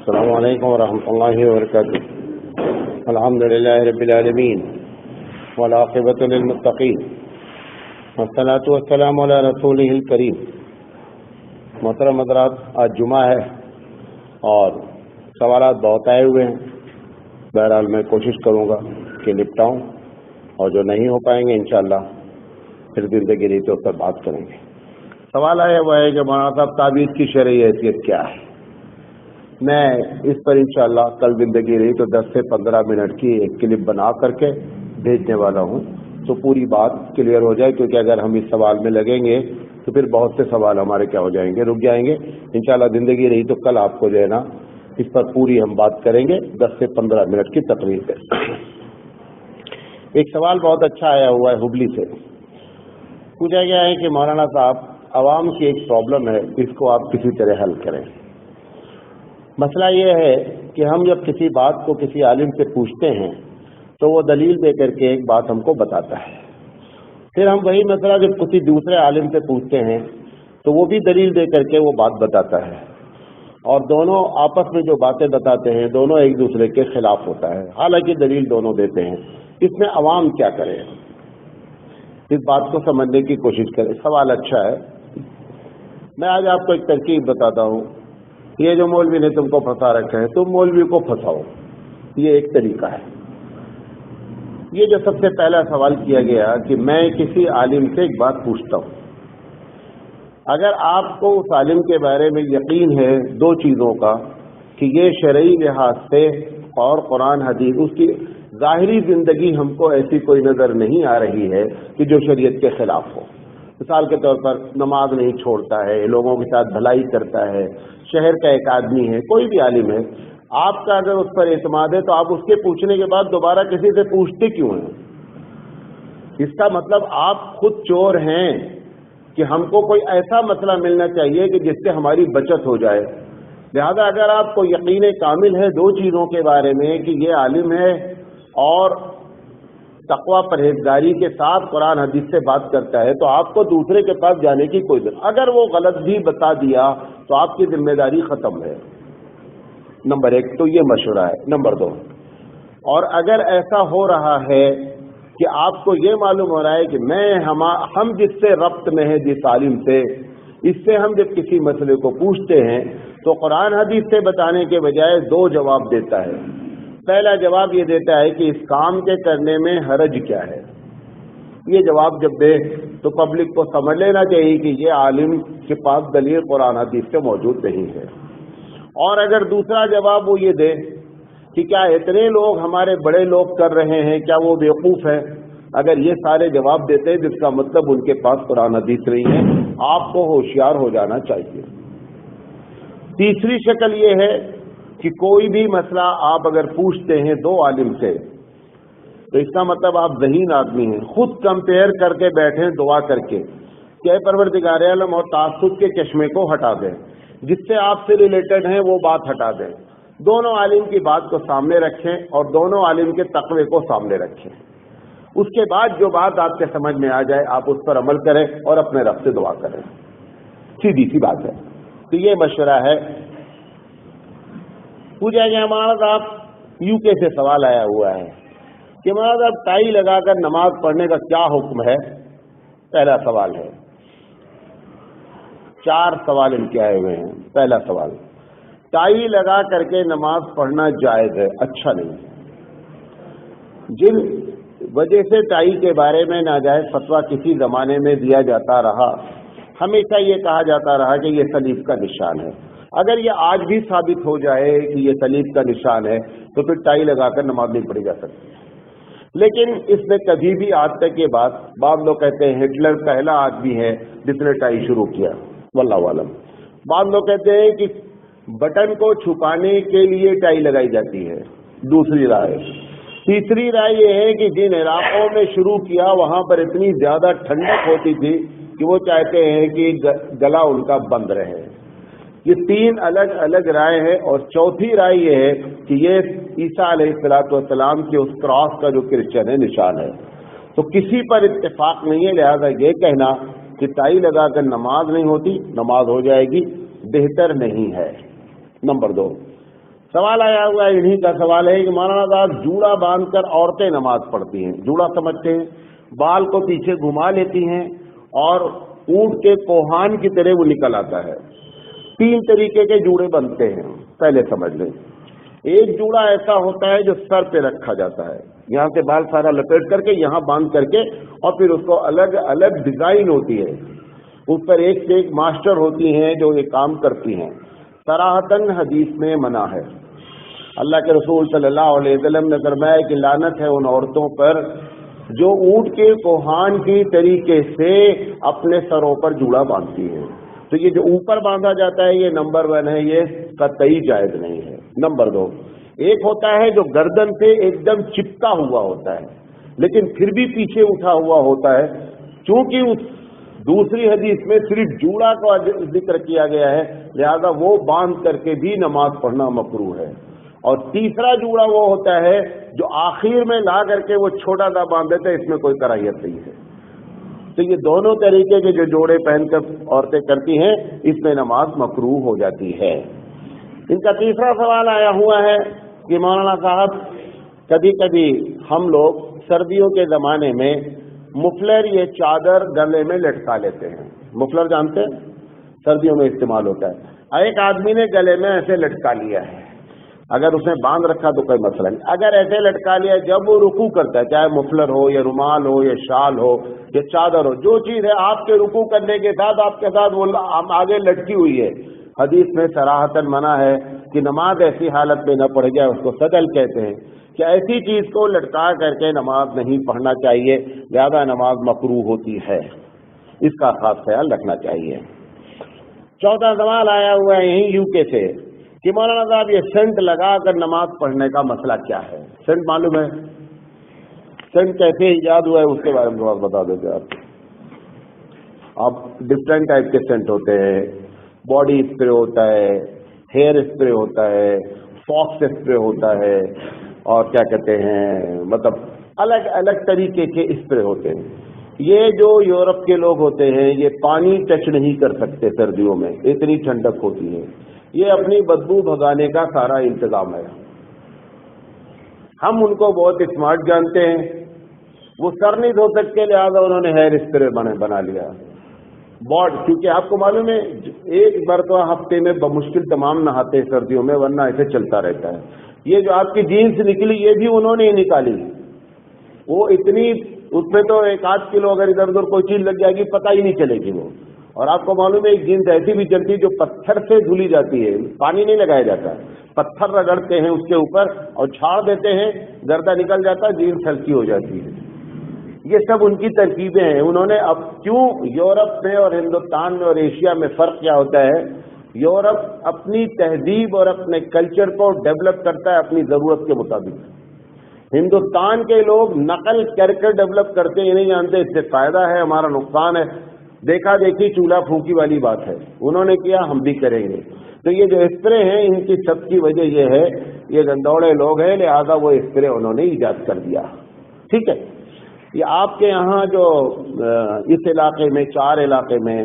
السلام علیکم ورحمۃ اللہ وبرکاتہ. الحمد للہ رب العالمین والعاقبۃ للمتقین والصلاۃ والسلام علی رسولہ الکریم. محترم حضرات، آج جمعہ ہے اور سوالات بہت آئے ہوئے ہیں. بہرحال میں کوشش کروں گا کہ نپٹاؤں، اور جو نہیں ہو پائیں گے انشاءاللہ پھر زندگی ریتوں پر بات کریں گے. سوال آیا ہوا ہے کہ مولانا صاحب تعویذ کی شرعی حیثیت کیا ہے. میں اس پر انشاءاللہ کل زندگی رہی تو 10 سے 15 منٹ کی ایک کلپ بنا کر کے بھیجنے والا ہوں تو پوری بات کلیئر ہو جائے، کیونکہ اگر ہم اس سوال میں لگیں گے تو پھر بہت سے سوال ہمارے کیا ہو جائیں گے، رک جائیں گے. انشاءاللہ زندگی رہی تو کل آپ کو جو ہے نا اس پر پوری ہم بات کریں گے 10 سے 15 منٹ کی تقریر پہ. ایک سوال بہت اچھا آیا ہوا ہے ہبلی سے. پوچھا گیا ہے کہ مولانا صاحب عوام کی ایک پرابلم ہے، اس کو آپ کسی طرح حل کریں. مسئلہ یہ ہے کہ ہم جب کسی بات کو کسی عالم سے پوچھتے ہیں تو وہ دلیل دے کر کے ایک بات ہم کو بتاتا ہے. پھر ہم وہی مسئلہ جب کسی دوسرے عالم سے پوچھتے ہیں تو وہ بھی دلیل دے کر کے وہ بات بتاتا ہے، اور دونوں آپس میں جو باتیں بتاتے ہیں دونوں ایک دوسرے کے خلاف ہوتا ہے، حالانکہ دلیل دونوں دیتے ہیں. اس میں عوام کیا کرے، اس بات کو سمجھنے کی کوشش کرے. سوال اچھا ہے. میں آج آپ کو ایک ترکیب بتاتا ہوں. یہ جو مولوی نے تم کو پھنسا رکھا ہے، تم مولوی کو پھنساؤ. یہ ایک طریقہ ہے. یہ جو سب سے پہلا سوال کیا گیا کہ میں کسی عالم سے ایک بات پوچھتا ہوں، اگر آپ کو اس عالم کے بارے میں یقین ہے دو چیزوں کا کہ یہ شرعی لحاظ سے اور قرآن حدیث، اس کی ظاہری زندگی ہم کو ایسی کوئی نظر نہیں آ رہی ہے کہ جو شریعت کے خلاف ہو. مثال کے طور پر نماز نہیں چھوڑتا ہے، لوگوں کے ساتھ بھلائی کرتا ہے، شہر کا ایک آدمی ہے، کوئی بھی عالم ہے، آپ کا اگر اس پر اعتماد ہے تو آپ اس کے پوچھنے کے بعد دوبارہ کسی سے پوچھتے کیوں ہیں؟ اس کا مطلب آپ خود چور ہیں کہ ہم کو کوئی ایسا مسئلہ ملنا چاہیے کہ جس سے ہماری بچت ہو جائے. لہذا اگر آپ کو یقین کامل ہے دو چیزوں کے بارے میں کہ یہ عالم ہے اور تقوی پرہیزگاری کے ساتھ قرآن حدیث سے بات کرتا ہے، تو آپ کو دوسرے کے پاس جانے کی کوئی ضرورت. اگر وہ غلط بھی بتا دیا تو آپ کی ذمہ داری ختم ہے. نمبر 1 تو یہ مشورہ ہے. نمبر 2، اور اگر ایسا ہو رہا ہے کہ آپ کو یہ معلوم ہو رہا ہے کہ ہم جس سے ربط میں ہیں جس عالم سے، اس سے ہم جب کسی مسئلے کو پوچھتے ہیں تو قرآن حدیث سے بتانے کے بجائے دو جواب دیتا ہے. پہلا جواب یہ دیتا ہے کہ اس کام کے کرنے میں حرج کیا ہے. یہ جواب جب دے تو پبلک کو سمجھ لینا چاہیے کہ یہ عالم کے پاس دلیل قرآن حدیث سے موجود نہیں ہے. اور اگر دوسرا جواب وہ یہ دے کہ کیا اتنے لوگ ہمارے بڑے لوگ کر رہے ہیں، کیا وہ بیوقوف ہے، اگر یہ سارے جواب دیتے ہیں جس کا مطلب ان کے پاس قرآن حدیث نہیں ہے، آپ کو ہوشیار ہو جانا چاہیے. تیسری شکل یہ ہے کہ کوئی بھی مسئلہ آپ اگر پوچھتے ہیں دو عالم سے تو اس کا مطلب آپ ذہین آدمی ہیں، خود کمپیئر کر کے بیٹھیں دعا کر کے کہ اے پروردگار عالم اور تعصب کے چشمے کو ہٹا دیں، جس سے آپ سے ریلیٹڈ ہیں وہ بات ہٹا دیں. دونوں عالم کی بات کو سامنے رکھیں اور دونوں عالم کے تقوی کو سامنے رکھیں. اس کے بعد جو بات آپ کے سمجھ میں آ جائے آپ اس پر عمل کریں اور اپنے رب سے دعا کریں. سیدھی سی بات ہے. تو یہ مشورہ ہے. پوچھا گیا مولانا صاحب یو کے سے سوال آیا ہوا ہے کہ مولانا صاحب ٹائی لگا کر نماز پڑھنے کا کیا حکم ہے. پہلا سوال ہے. 4 سوال ان کے آئے ہوئے ہیں. پہلا سوال، ٹائی لگا کر کے نماز پڑھنا جائز ہے؟ اچھا نہیں. جن وجہ سے ٹائی کے بارے میں ناجائز فتویٰ کسی زمانے میں دیا جاتا رہا، ہمیشہ یہ کہا جاتا رہا کہ یہ صلیب کا نشان ہے. اگر یہ آج بھی ثابت ہو جائے کہ یہ صلیب کا نشان ہے تو پھر ٹائی لگا کر نماز نہیں پڑھی جا سکتی. لیکن اس نے کبھی بھی آج تک یہ بات، بعض لوگ کہتے ہیں ہٹلر پہلا آدمی ہے جس نے ٹائی شروع کیا، واللہ عالم. بعض لوگ کہتے ہیں کہ بٹن کو چھپانے کے لیے ٹائی لگائی جاتی ہے. دوسری رائے. تیسری رائے یہ ہے کہ جن علاقوں میں شروع کیا وہاں پر اتنی زیادہ ٹھنڈک ہوتی تھی کہ وہ چاہتے ہیں کہ گلا ان کا بند رہے. یہ 3 الگ الگ رائے ہے. اور چوتھی رائے یہ ہے کہ یہ عیسیٰ علیہ السلام کے اس کراس کا جو کرسچن ہے نشان ہے. تو کسی پر اتفاق نہیں ہے. لہذا یہ کہنا کہ ٹائی لگا کر نماز نہیں ہوتی، نماز ہو جائے گی، بہتر نہیں ہے. نمبر 2، سوال آیا ہوا ہے، انہی کا سوال ہے کہ مولانا صاحب جوڑا باندھ کر عورتیں نماز پڑھتی ہیں، جوڑا سمجھتے ہیں، بال کو پیچھے گھما لیتی ہیں اور اونٹ کے کوہان کی طرح وہ نکل آتا ہے۔ 3 طریقے کے جوڑے بنتے ہیں، پہلے سمجھ لیں۔ ایک جوڑا ایسا ہوتا ہے جو سر پہ رکھا جاتا ہے، یہاں سے بال سارا لپیٹ کر کے یہاں باندھ کر کے، اور پھر اس کو الگ الگ ڈیزائن ہوتی ہے، اس پر ایک سے ایک ماسٹر ہوتی ہیں جو یہ کام کرتی ہیں۔ صراحتاً حدیث میں منع ہے۔ اللہ کے رسول صلی اللہ علیہ وسلم نے فرمایا کہ لعنت ہے ان عورتوں پر جو اونٹ کے کوہان کی طریقے سے اپنے سروں پر جوڑا باندھتی ہیں۔ تو یہ جو اوپر باندھا جاتا ہے یہ نمبر 1 ہے، یہ قطعی جائز نہیں ہے۔ نمبر 2، ایک ہوتا ہے جو گردن سے ایک دم چپکا ہوا ہوتا ہے لیکن پھر بھی پیچھے اٹھا ہوا ہوتا ہے، چونکہ اس دوسری حدیث میں صرف جوڑا کا ذکر کیا گیا ہے، لہذا وہ باندھ کر کے بھی نماز پڑھنا مکروہ ہے۔ اور تیسرا جوڑا وہ ہوتا ہے جو آخر میں لا کر کے وہ چھوٹا سا باندھ دیتے ہیں، اس میں کوئی کراہیت نہیں ہے۔ تو یہ دونوں طریقے کے جو جوڑے پہن کر عورتیں کرتی ہیں اس میں نماز مکروہ ہو جاتی ہے۔ ان کا تیسرا سوال آیا ہوا ہے کہ مولانا صاحب کبھی کبھی ہم لوگ سردیوں کے زمانے میں مفلر یہ چادر گلے میں لٹکا لیتے ہیں۔ مفلر جانتے ہیں؟ سردیوں میں استعمال ہوتا ہے۔ ایک آدمی نے گلے میں ایسے لٹکا لیا ہے، اگر اس نے باندھ رکھا تو کوئی مسئلہ نہیں، اگر ایسے لٹکا لیا جب وہ رکوع کرتا ہے، چاہے مفلر ہو یا رومال ہو یا شال ہو یا چادر ہو، جو چیز ہے آپ کے رکوع کرنے کے ساتھ آپ کے ساتھ وہ آگے لٹکی ہوئی ہے، حدیث میں صراحتاً منع ہے کہ نماز ایسی حالت میں نہ پڑھ جائے، اس کو سدل کہتے ہیں کہ ایسی چیز کو لٹکا کر کے نماز نہیں پڑھنا چاہیے، زیادہ نماز مکروہ ہوتی ہے، اس کا خاص خیال رکھنا چاہیے۔ چوتھا سوال آیا ہوا ہے یہیں یو کے سے کہ مولانا صاحب یہ سینٹ لگا کر نماز پڑھنے کا مسئلہ کیا ہے؟ سینٹ معلوم ہے؟ سینٹ کیسے ایجاد ہوا ہے اس کے بارے میں تھوڑا بتا دیتے آپ۔ ڈفرینٹ ٹائپ کے سینٹ ہوتے ہیں، باڈی اسپرے ہوتا ہے، ہیئر اسپرے ہوتا ہے، فاکس اسپرے ہوتا ہے، اور کیا کہتے ہیں مطلب الگ الگ طریقے کے اسپرے ہوتے ہیں۔ یہ جو یورپ کے لوگ ہوتے ہیں یہ پانی ٹچ نہیں کر سکتے سردیوں میں، اتنی ٹھنڈک ہوتی ہے، یہ اپنی بدبو بھگانے کا سارا انتظام ہے۔ ہم ان کو بہت اسمارٹ جانتے ہیں، وہ سر نہیں دھو سکتے لہٰذا انہوں نے ہیئر اسپرے بنا لیا باڈ، کیونکہ آپ کو معلوم ہے ایک مرتبہ ہفتے میں بمشکل تمام نہاتے ہیں سردیوں میں، ورنہ ایسے چلتا رہتا ہے۔ یہ جو آپ کی جینس نکلی یہ بھی انہوں نے ہی نکالی، وہ اتنی اس میں تو 1-8 کلو اگر ادھر ادھر کوئی چیز لگ جائے گی پتہ ہی نہیں چلے گی وہ۔ اور آپ کو معلوم ہے ایک جینس ایسی بھی چلتی ہے جو پتھر سے دھلی جاتی ہے، پانی نہیں لگایا جاتا، پتھر رگڑتے ہیں اس کے اوپر اور چھاڑ دیتے ہیں، گردہ نکل جاتا ہے، جینس ہلکی ہو جاتی ہے۔ یہ سب ان کی ترکیبیں ہیں۔ انہوں نے اب کیوں یورپ میں اور ہندوستان میں اور ایشیا میں فرق کیا ہوتا ہے؟ یورپ اپنی تہذیب اور اپنے کلچر کو ڈیولپ کرتا ہے اپنی ضرورت کے مطابق، ہندوستان کے لوگ نقل کر کے ڈیولپ کرتے ہیں، نہیں جانتے اس سے فائدہ ہے ہمارا نقصان ہے، دیکھا دیکھی چولہا پھونکی والی بات ہے، انہوں نے کیا ہم بھی کریں گے۔ تو یہ جو اسپرے ہیں ان کی سب کی وجہ یہ ہے یہ گندوڑے لوگ ہیں، لہذا وہ اسپرے انہوں نے ایجاد کر دیا۔ ٹھیک ہے، یہ آپ کے یہاں جو اس علاقے میں 4 علاقے میں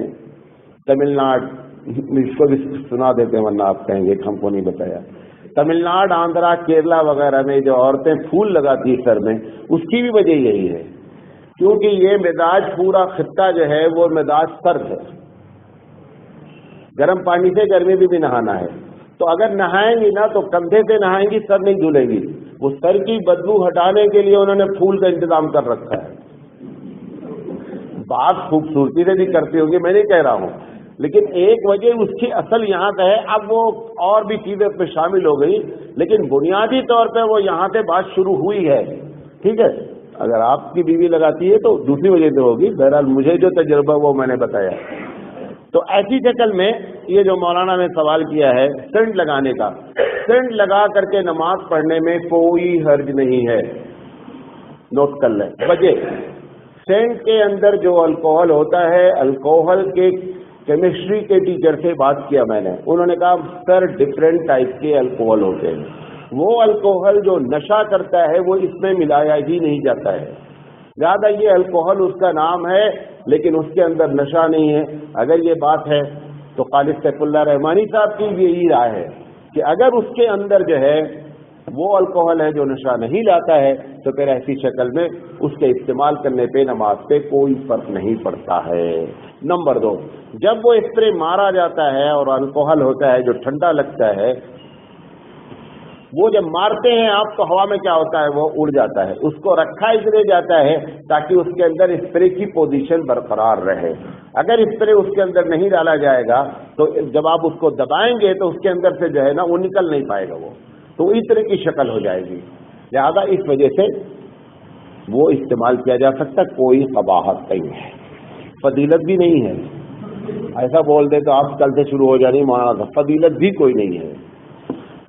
تمل ناڈو، اس کو بھی سنا دیتے ہیں ورنہ آپ کہیں گے کہ ہم کو نہیں بتایا، تمل ناڈو، آندھرا، کیرلا وغیرہ میں جو عورتیں پھول لگاتی ہیں سر میں، اس کی بھی وجہ یہی ہے کیونکہ یہ مزاج پورا خطہ جو ہے وہ مزاج سرد ہے، گرم پانی سے گرمی بھی نہانا ہے، تو اگر نہائیں گی نا تو کندھے سے نہائیں گی، سر نہیں دھلیں گی، وہ سر کی بدبو ہٹانے کے لیے انہوں نے پھول کا انتظام کر رکھا ہے۔ بات خوبصورتی سے بھی کرتی ہوگی، میں نہیں کہہ رہا ہوں، لیکن ایک وجہ اس کی اصل یہاں کا ہے، اب وہ اور بھی چیزیں اس میں شامل ہو گئی، لیکن بنیادی طور پہ وہ یہاں سے بات شروع ہوئی ہے۔ ٹھیک ہے، اگر آپ کی بیوی لگاتی ہے تو دوسری وجہ سے ہوگی، بہرحال مجھے جو تجربہ وہ میں نے بتایا۔ تو ایسی شکل میں یہ جو مولانا نے سوال کیا ہے سینٹ لگانے کا، سینٹ لگا کر کے نماز پڑھنے میں کوئی حرج نہیں ہے۔ نوٹ کر لیں وجہ، سینٹ کے اندر جو الکوہل ہوتا ہے، الکوہل کے کیمسٹری کے ٹیچر سے بات کیا میں نے، انہوں نے کہا سر ڈفرینٹ ٹائپ کے الکوہل ہوتے ہیں، وہ الکوہل جو نشہ کرتا ہے وہ اس میں ملایا ہی نہیں جاتا ہے، زیادہ یہ الکوہل اس کا نام ہے لیکن اس کے اندر نشہ نہیں ہے۔ اگر یہ بات ہے تو خالد سیف اللہ رحمانی صاحب کی بھی یہی رائے ہے کہ اگر اس کے اندر جو ہے وہ الکوہل ہے جو نشہ نہیں لاتا ہے تو پھر ایسی شکل میں اس کے استعمال کرنے پہ نماز پہ کوئی فرق نہیں پڑتا ہے۔ نمبر 2، جب وہ اسپرے مارا جاتا ہے اور الکوہل ہوتا ہے جو ٹھنڈا لگتا ہے، وہ جب مارتے ہیں آپ تو ہوا میں کیا ہوتا ہے، وہ اڑ جاتا ہے۔ اس کو رکھا اس لیے جاتا ہے تاکہ اس کے اندر اسپرے کی پوزیشن برقرار رہے۔ اگر اسپرے اس کے اندر نہیں ڈالا جائے گا تو جب آپ اس کو دبائیں گے تو اس کے اندر سے جو ہے نا وہ نکل نہیں پائے گا، وہ تو اس طرح کی شکل ہو جائے گی۔ لہذا اس وجہ سے وہ استعمال کیا جا سکتا، کوئی قباحت نہیں ہے، فضیلت بھی نہیں ہے۔ ایسا بول دے تو آپ کل سے شروع ہو جانی مولانا صاحب، فضیلت بھی کوئی نہیں ہے۔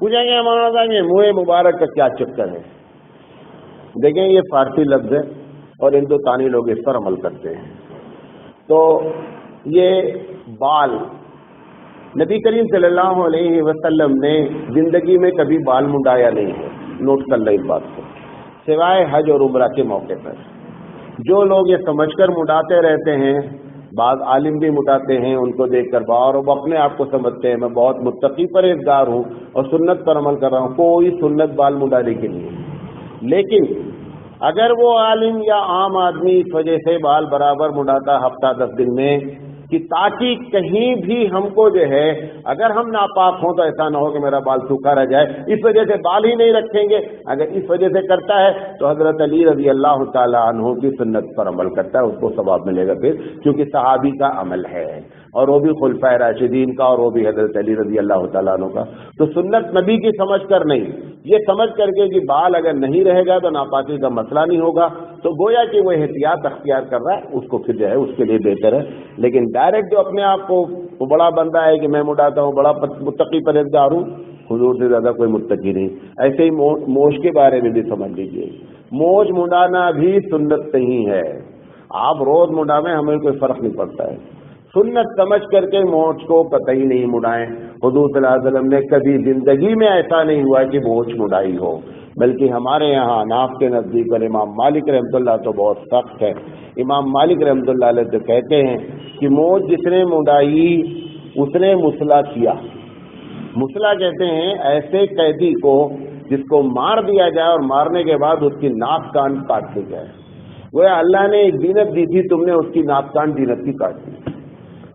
پوچھیں گے مولانا صاحب یہ منہ مبارک کا کیا چکر ہے؟ دیکھیں یہ فارسی لفظ ہے اور ہندوستانی لوگ اس پر عمل کرتے ہیں۔ تو یہ بال، نبی کریم صلی اللہ علیہ وسلم نے زندگی میں کبھی بال منڈایا نہیں ہے، نوٹ کر لیں اس بات کو، سوائے حج اور عمرہ کے موقع پر۔ جو لوگ یہ سمجھ کر منڈاتے رہتے ہیں، بعض عالم بھی مٹاتے ہیں ان کو دیکھ کر اور وہ اپنے آپ کو سمجھتے ہیں میں بہت متقی پرہیزگار ہوں اور سنت پر عمل کر رہا ہوں، کوئی سنت بال منڈانے کے لیے۔ لیکن اگر وہ عالم یا عام آدمی اس وجہ سے بال برابر منڈاتا ہفتہ 10 دن میں کہ تاکہ کہیں بھی ہم کو جو ہے اگر ہم ناپاک ہوں تو ایسا نہ ہو کہ میرا بال سوکھا رہ جائے، اس وجہ سے بال ہی نہیں رکھیں گے، اگر اس وجہ سے کرتا ہے تو حضرت علی رضی اللہ تعالی عنہ کی سنت پر عمل کرتا ہے، اس کو ثواب ملے گا پھر، کیونکہ صحابی کا عمل ہے اور وہ بھی خلفائے راشدین کا اور وہ بھی حضرت علی رضی اللہ تعالیٰ عنہ کا۔ تو سنت نبی کی سمجھ کر نہیں، یہ سمجھ کر کے کہ بال اگر نہیں رہے گا تو ناپاکی کا مسئلہ نہیں ہوگا، تو گویا کہ وہ احتیاط اختیار کر رہا ہے، اس کو پھر جو ہے اس کے لیے بہتر ہے۔ لیکن ڈائریکٹ جو اپنے آپ کو وہ بڑا بندہ ہے کہ میں مڈاتا ہوں، بڑا متقی پرہیزگار ہوں، حضور سے زیادہ کوئی متقی نہیں۔ ایسے ہی موچ کے بارے میں بھی سمجھ لیجئے، موچ منڈانا بھی سنت نہیں ہے، آپ روز منڈاویں ہمیں کوئی فرق نہیں پڑتا ہے، سنت سمجھ کر کے موچ کو قطعی نہیں مڈائیں۔ حضور صلی اللہ علیہ وسلم نے کبھی زندگی میں ایسا نہیں ہوا کہ موچ مڈائی ہو، بلکہ ہمارے یہاں حناف کے نزدیک اور امام مالک رحمۃ اللہ تو بہت سخت ہے۔ امام مالک رحمۃ اللہ علیہ تو کہتے ہیں کہ موچ جس نے مڈائی اس نے مسلح کیا۔ مسلح کہتے ہیں ایسے قیدی کو جس کو مار دیا جائے اور مارنے کے بعد اس کی ناک کان کاٹ دی جائے، گویا اللہ نے ایک دینت دی تھی، تم نے اس کی ناک کان دینت کی کاٹ دی۔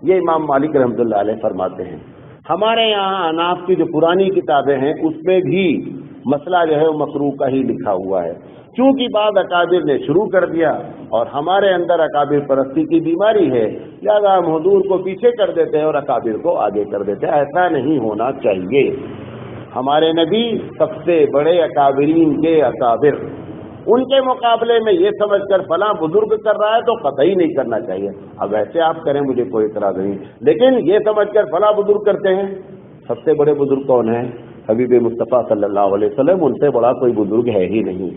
یہ امام مالک رحمۃ اللہ علیہ فرماتے ہیں۔ ہمارے یہاں حناف کی جو پرانی کتابیں ہیں اس میں بھی مسئلہ جو ہے وہ مکروہ کا ہی لکھا ہوا ہے، چونکہ بعض اکابر نے شروع کر دیا اور ہمارے اندر اکابر پرستی کی بیماری ہے، لہذا ہم حضور کو پیچھے کر دیتے ہیں اور اکابر کو آگے کر دیتے ہیں۔ ایسا نہیں ہونا چاہیے۔ ہمارے نبی سب سے بڑے اکابرین کے اکابر، ان کے مقابلے میں یہ سمجھ کر فلاں بزرگ کر رہا ہے تو قطعی نہیں کرنا چاہیے۔ اب ایسے آپ کریں مجھے کوئی اعتراض نہیں، لیکن یہ سمجھ کر فلاں بزرگ کرتے ہیں، سب سے بڑے بزرگ کون ہیں؟ حبیب مصطفیٰ صلی اللہ علیہ وسلم، ان سے بڑا کوئی بزرگ ہے ہی نہیں،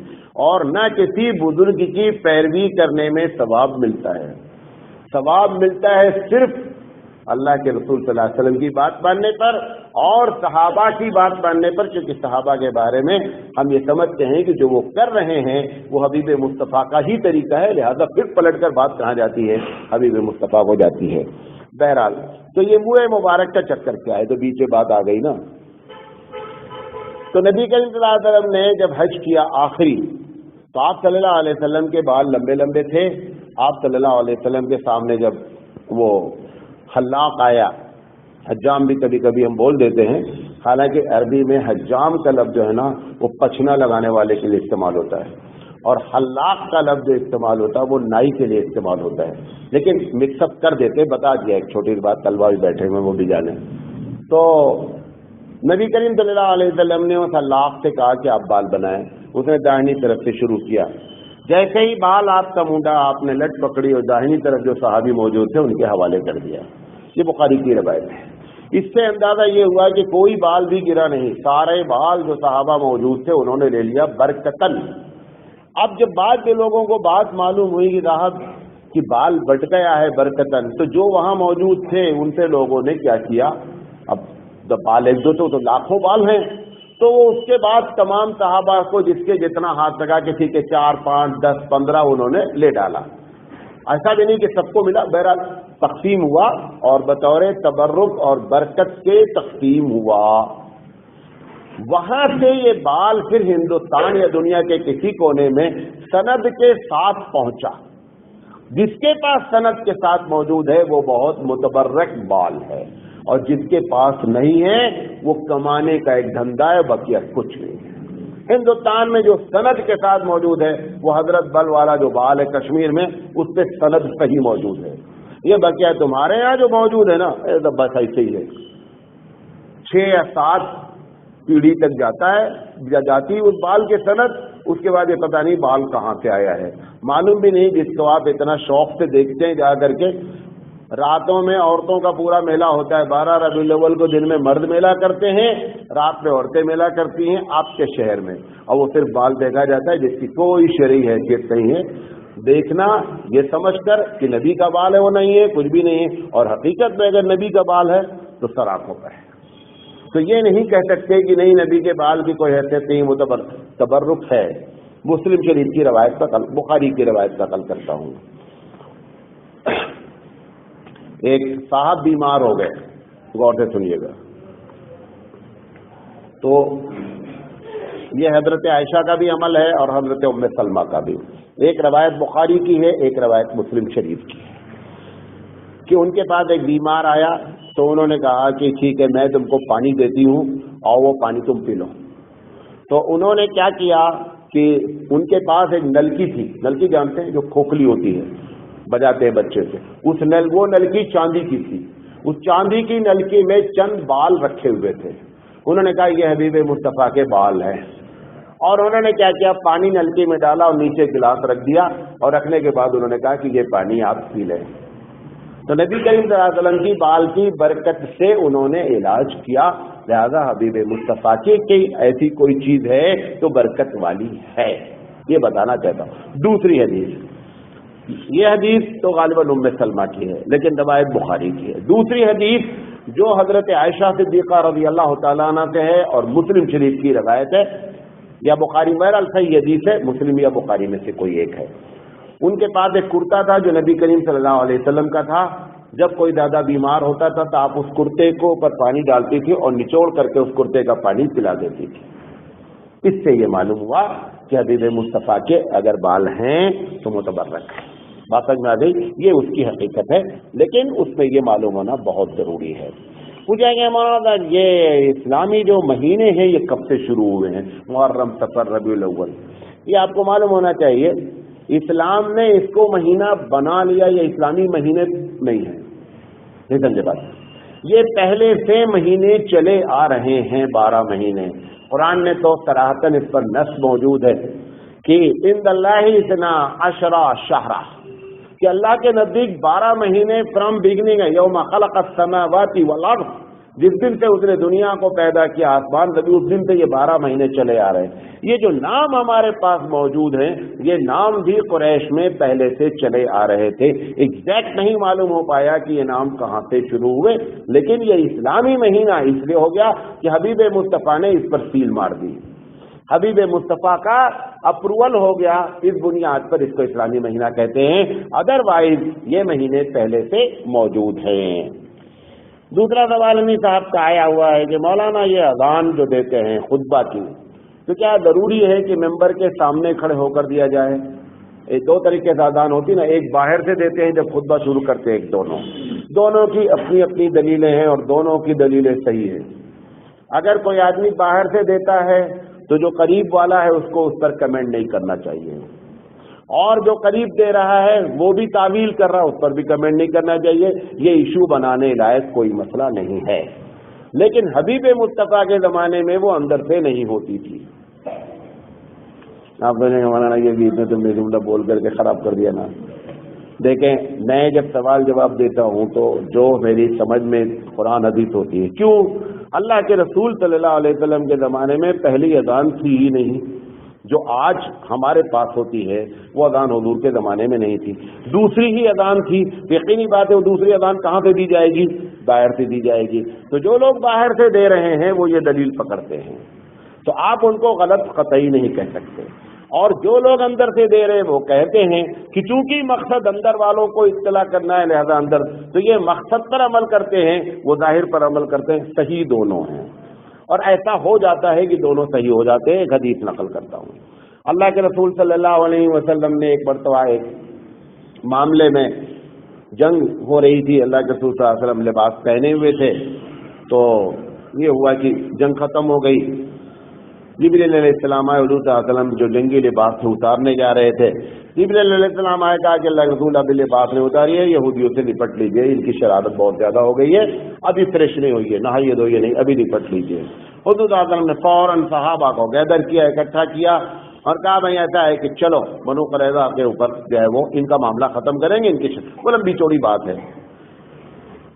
اور نہ کسی بزرگ کی پیروی کرنے میں ثواب ملتا ہے۔ ثواب ملتا ہے صرف اللہ کے رسول صلی اللہ علیہ وسلم کی بات ماننے پر اور صحابہ کی بات ماننے پر، کیونکہ صحابہ کے بارے میں ہم یہ سمجھتے ہیں کہ جو وہ کر رہے ہیں وہ حبیب مصطفیٰ کا ہی طریقہ ہے، لہذا پھر پلٹ کر بات کہاں جاتی ہے؟ حبیب مصطفیٰ کو جاتی ہے۔ بہرحال تو یہ منہ مبارک کا چکر کیا ہے؟ تو بیچ میں بات آ گئی نا۔ تو نبی کریم صلی اللہ علیہ وسلم نے جب حج کیا آخری، تو آپ صلی اللہ علیہ وسلم کے بال لمبے لمبے تھے۔ آپ صلی اللہ علیہ وسلم کے سامنے جب وہ حلاق آیا، حجام بھی کبھی کبھی ہم بول دیتے ہیں، حالانکہ عربی میں حجام کا لفظ جو ہے نا وہ پچھنا لگانے والے کے لیے استعمال ہوتا ہے، اور حلاق کا لفظ جو استعمال ہوتا ہے وہ نائی کے لیے استعمال ہوتا ہے، لیکن مکس اپ کر دیتے، بتا دیا ایک چھوٹی بات، طلبہ بھی بیٹھے ہوئے وہ بھی جانے۔ تو نبی کریم صلی اللہ علیہ وسلم نے اس حلاق سے کہا کہ آپ بال بنائیں، اس نے داہنی طرف سے شروع کیا۔ جیسے ہی بال آپ کا مونڈا آپ نے لٹ پکڑی اور داہنی طرف جو صحابی موجود تھے ان کے حوالے کر دیا۔ یہ بخاری کی روایت ہے۔ اس سے اندازہ یہ ہوا کہ کوئی بال بھی گرا نہیں، سارے بال جو صحابہ موجود تھے انہوں نے لے لیا برکتن۔ اب جب بعد کے لوگوں کو بات معلوم ہوئی کہ صاحب کہ بال بٹ گیا ہے برکتن، تو جو وہاں موجود تھے ان سے لوگوں نے کیا کیا، اب بال ایک دو تو لاکھوں بال ہیں، تو اس کے بعد تمام صحابہ کو جس کے جتنا ہاتھ لگا، کسی کے 4 5 10 15 انہوں نے لے ڈالا۔ ایسا بھی نہیں کہ سب کو ملا، بہرحال تقسیم ہوا اور بطور تبرک اور برکت کے تقسیم ہوا۔ وہاں سے یہ بال پھر ہندوستان یا دنیا کے کسی کونے میں سند کے ساتھ پہنچا. جس کے پاس سند کے ساتھ موجود ہے وہ بہت متبرک بال ہے، اور جس کے پاس نہیں ہے وہ کمانے کا ایک دھندا ہے، بقیہ کچھ نہیں ہے. ہندوستان میں جو سند کے ساتھ موجود ہے وہ حضرت بل والا جو بال ہے کشمیر میں، اس پہ سند صحیح موجود ہے. یہ بقیہ تمہارے یہاں جو موجود ہے نا، بس ایسے ہی ہے. 6 یا 7 پیڑھی تک جاتا ہے، جاتی اس بال کے سند، اس کے بعد یہ پتہ نہیں بال کہاں سے آیا ہے، معلوم بھی نہیں. جس کو آپ اتنا شوق سے دیکھتے ہیں جا کر کے، راتوں میں عورتوں کا پورا میلہ ہوتا ہے. 12 ربیع الاول کو دن میں مرد میلہ کرتے ہیں، رات میں عورتیں میلہ کرتی ہیں آپ کے شہر میں، اور وہ صرف بال دیکھا جاتا ہے جس کی کوئی شرعی حیثیت نہیں ہے. دیکھنا یہ سمجھ کر کہ نبی کا بال ہے وہ نہیں ہے، کچھ بھی نہیں ہے، اور حقیقت میں اگر نبی کا بال ہے تو سر آنکھوں پر ہے. تو یہ نہیں کہہ سکتے کہ نہیں نبی کے بال کی کوئی حیثیت نہیں، وہ تبرک ہے. مسلم شریف کی روایت کا بخاری کی روایت کا نقل کرتا ہوں. ایک صاحب بیمار ہو گئے، غور سے سنیے گا. تو یہ حضرت عائشہ کا بھی عمل ہے اور حضرت ام سلمہ کا بھی. ایک روایت بخاری کی ہے، ایک روایت مسلم شریف کی ہے کہ ان کے پاس ایک بیمار آیا تو انہوں نے کہا کہ ٹھیک ہے میں تم کو پانی دیتی ہوں اور وہ پانی تم پی لو. تو انہوں نے کیا کیا کہ ان کے پاس ایک نلکی تھی، نلکی جانتے ہیں جو کھوکھلی ہوتی ہے، بجاتے ہیں بچے سے، وہ نلکی چاندی کی تھی. اس چاندی کی نلکی میں چند بال رکھے ہوئے تھے. انہوں نے کہا یہ حبیب مصطفیٰ کے بال ہیں، اور انہوں نے کیا کیا، پانی نلکی میں ڈالا اور نیچے گلاس رکھ دیا، اور رکھنے کے بعد انہوں نے کہا کہ یہ پانی آپ پی لیں. تو نبی کریم صلی اللہ علیہ وسلم کی بال کی برکت سے انہوں نے علاج کیا. لہذا حبیب مصطفیٰ کی ایسی کوئی چیز ہے تو برکت والی ہے، یہ بتانا چاہتا ہوں. دوسری حدیث، یہ حدیث تو غالباً ام سلمہ کی ہے لیکن روایت بخاری کی ہے. دوسری حدیث جو حضرت عائشہ صدیقہ رضی اللہ تعالیٰ عنہ سے ہے اور مسلم شریف کی روایت ہے، یا بخاری، بہرحال صحیح حدیث ہے، مسلم یا بخاری میں سے کوئی ایک ہے. ان کے پاس ایک کرتا تھا جو نبی کریم صلی اللہ علیہ وسلم کا تھا. جب کوئی دادا بیمار ہوتا تھا تو آپ اس کرتے کو اوپر پانی ڈالتی تھی اور نچوڑ کر کے اس کرتے کا پانی پلا دیتی تھی. اس سے یہ معلوم ہوا کہ حبیب مصطفیٰ کے اگر بال ہیں تو متبرک ہے. بات سمجھ میں آ گئی؟ یہ اس کی حقیقت ہے، لیکن اس میں یہ معلوم ہونا بہت ضروری ہے. پوچھا گیا مولانا یہ اسلامی جو مہینے ہیں یہ کب سے شروع ہوئے ہیں؟ محرم، صفر، ربیع الاول. یہ آپ کو معلوم ہونا چاہیے اسلام نے اس کو مہینہ بنا لیا، یہ اسلامی مہینے نہیں ہے. نہیں سمجھے بات؟ یہ پہلے سے مہینے چلے آ رہے ہیں، 12 مہینے. قرآن میں تو صراحتاً اس پر نص موجود ہے کہ ان اللہ اتنا 12 شہرا، کہ اللہ کے نزدیک 12 مہینے فرام بگننگ ہے. یوم خلق السماوات والارض، جس دن سے اس نے دنیا کو پیدا کیا، آسمان نبی، اس دن سے یہ 12 مہینے چلے آ رہے ہیں. یہ جو نام ہمارے پاس موجود ہیں یہ نام بھی قریش میں پہلے سے چلے آ رہے تھے. ایگزیکٹ نہیں معلوم ہو پایا کہ یہ نام کہاں سے شروع ہوئے، لیکن یہ اسلامی مہینہ اس لیے ہو گیا کہ حبیب مصطفیٰ نے اس پر سیل مار دی. حبیب مصطفیٰ کا اپروول ہو گیا، اس بنیاد پر اس کو اسلامی مہینہ کہتے ہیں. ادروائز یہ مہینے پہلے سے موجود ہیں. دوسرا سوال امین صاحب کا آیا ہوا ہے کہ مولانا یہ اذان جو دیتے ہیں خطبہ کی، تو کیا ضروری ہے کہ ممبر کے سامنے کھڑے ہو کر دیا جائے؟ 2 طریقے سے اذان ہوتی نا، ایک باہر سے دیتے ہیں جب خطبہ شروع کرتے ہیں، ایک دونوں کی اپنی اپنی دلیلیں ہیں اور دونوں کی دلیلیں صحیح ہیں. اگر کوئی آدمی باہر سے دیتا ہے تو جو قریب والا ہے اس کو اس پر کمنٹ نہیں کرنا چاہیے، اور جو قریب دے رہا ہے وہ بھی تعویل کر رہا ہے اس پر بھی کمنٹ نہیں کرنا چاہیے. یہ ایشو بنانے لائق کوئی مسئلہ نہیں ہے. لیکن حبیب مصطفیٰ کے زمانے میں وہ اندر سے نہیں ہوتی تھی. آپ نے مولانا یہ بھی اتنے تم نے جملہ بول کر کے خراب کر دیا نا. دیکھیں میں جب سوال جواب دیتا ہوں تو جو میری سمجھ میں قرآن حدیث ہوتی ہے. کیوں؟ اللہ کے رسول صلی اللہ علیہ وسلم کے زمانے میں پہلی اذان تھی ہی نہیں. جو آج ہمارے پاس ہوتی ہے وہ اذان حضور کے زمانے میں نہیں تھی. دوسری ہی اذان تھی. یقینی بات ہے وہ دوسری اذان کہاں سے دی جائے گی؟ باہر سے دی جائے گی. تو جو لوگ باہر سے دے رہے ہیں وہ یہ دلیل پکڑتے ہیں، تو آپ ان کو غلط قطعی نہیں کہہ سکتے. اور جو لوگ اندر سے دے رہے وہ کہتے ہیں کہ چونکہ مقصد اندر والوں کو اطلاع کرنا ہے لہذا اندر، تو یہ مقصد پر عمل کرتے ہیں، وہ ظاہر پر عمل کرتے ہیں. صحیح دونوں ہیں. اور ایسا ہو جاتا ہے کہ دونوں صحیح ہو جاتے ہیں. ایک حدیث نقل کرتا ہوں. اللہ کے رسول صلی اللہ علیہ وسلم نے ایک مرتبہ ایک معاملے میں جنگ ہو رہی تھی. اللہ کے رسول صلی اللہ علیہ وسلم لباس پہنے ہوئے تھے, تو یہ ہوا کہ جنگ ختم ہو گئی. جبریل علیہ السلام آئے, حضور صلی اللہ علیہ وسلم جو جنگی لباس سے اتارنے جا رہے تھے. جبریل علیہ السلام آئے, کہا کہ اللہ کے رسول ابھی لباس نہیں اتاری ہے, یہودیوں سے نپٹ لیجیے, ان کی شرارت بہت زیادہ ہو گئی ہے, ابھی فریش نہیں ہوئی ہے, نہائیے دھوئیے نہیں, ابھی نپٹ لیجیے. حضور صلی اللہ علیہ وسلم نے فوراً صحابہ کو گیدر کیا, اکٹھا کیا اور کہا بھائی ایسا ہے کہ چلو بنو قریظہ کے اوپر جو ہے وہ ان کا معاملہ ختم کریں گے. ان کی وہ لمبی چوڑی بات ہے.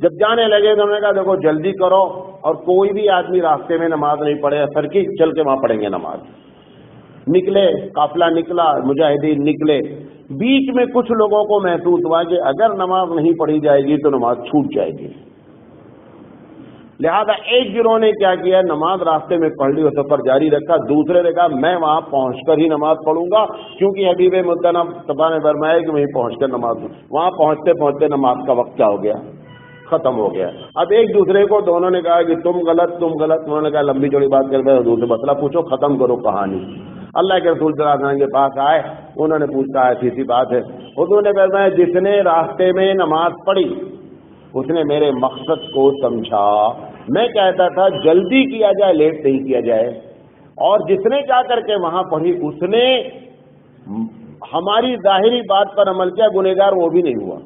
جب جانے لگے تو انہوں نے کہا دیکھو جلدی کرو, اور کوئی بھی آدمی راستے میں نماز نہیں پڑھے, اثر کی چل کے وہاں پڑھیں گے نماز. نکلے, قافلہ نکلا, مجاہدین نکلے. بیچ میں کچھ لوگوں کو محسوس ہوا کہ اگر نماز نہیں پڑھی جائے گی تو نماز چھوٹ جائے گی. لہذا ایک گروہ نے کیا کیا, نماز راستے میں پڑھ لی اور سفر جاری رکھا. دوسرے نے کہا میں وہاں پہنچ کر ہی نماز پڑھوں گا, کیونکہ حبیب مصطفیٰ نے فرمایا کہ وہیں پہنچ کر نماز. وہاں پہنچتے پہنچتے نماز کا وقت کیا ہو گیا, ختم ہو گیا. اب ایک دوسرے کو دونوں نے کہا کہ تم غلط. انہوں نے کہا لمبی چوڑی بات کر رہے, حضور سے مسئلہ پوچھو, ختم کرو کہانی. اللہ کے رسول صلی اللہ علیہ وسلم کے پاس آئے, انہوں نے پوچھا ایسی سی بات ہے. حضور نے فرمایا جس نے راستے میں نماز پڑھی اس نے میرے مقصد کو سمجھا. میں کہتا تھا جلدی کیا جائے, لیٹ نہیں کیا جائے. اور جس نے جا کر کے وہاں پڑھی اس نے ہماری ظاہری بات پر عمل کیا, گنہگار وہ بھی نہیں ہوا.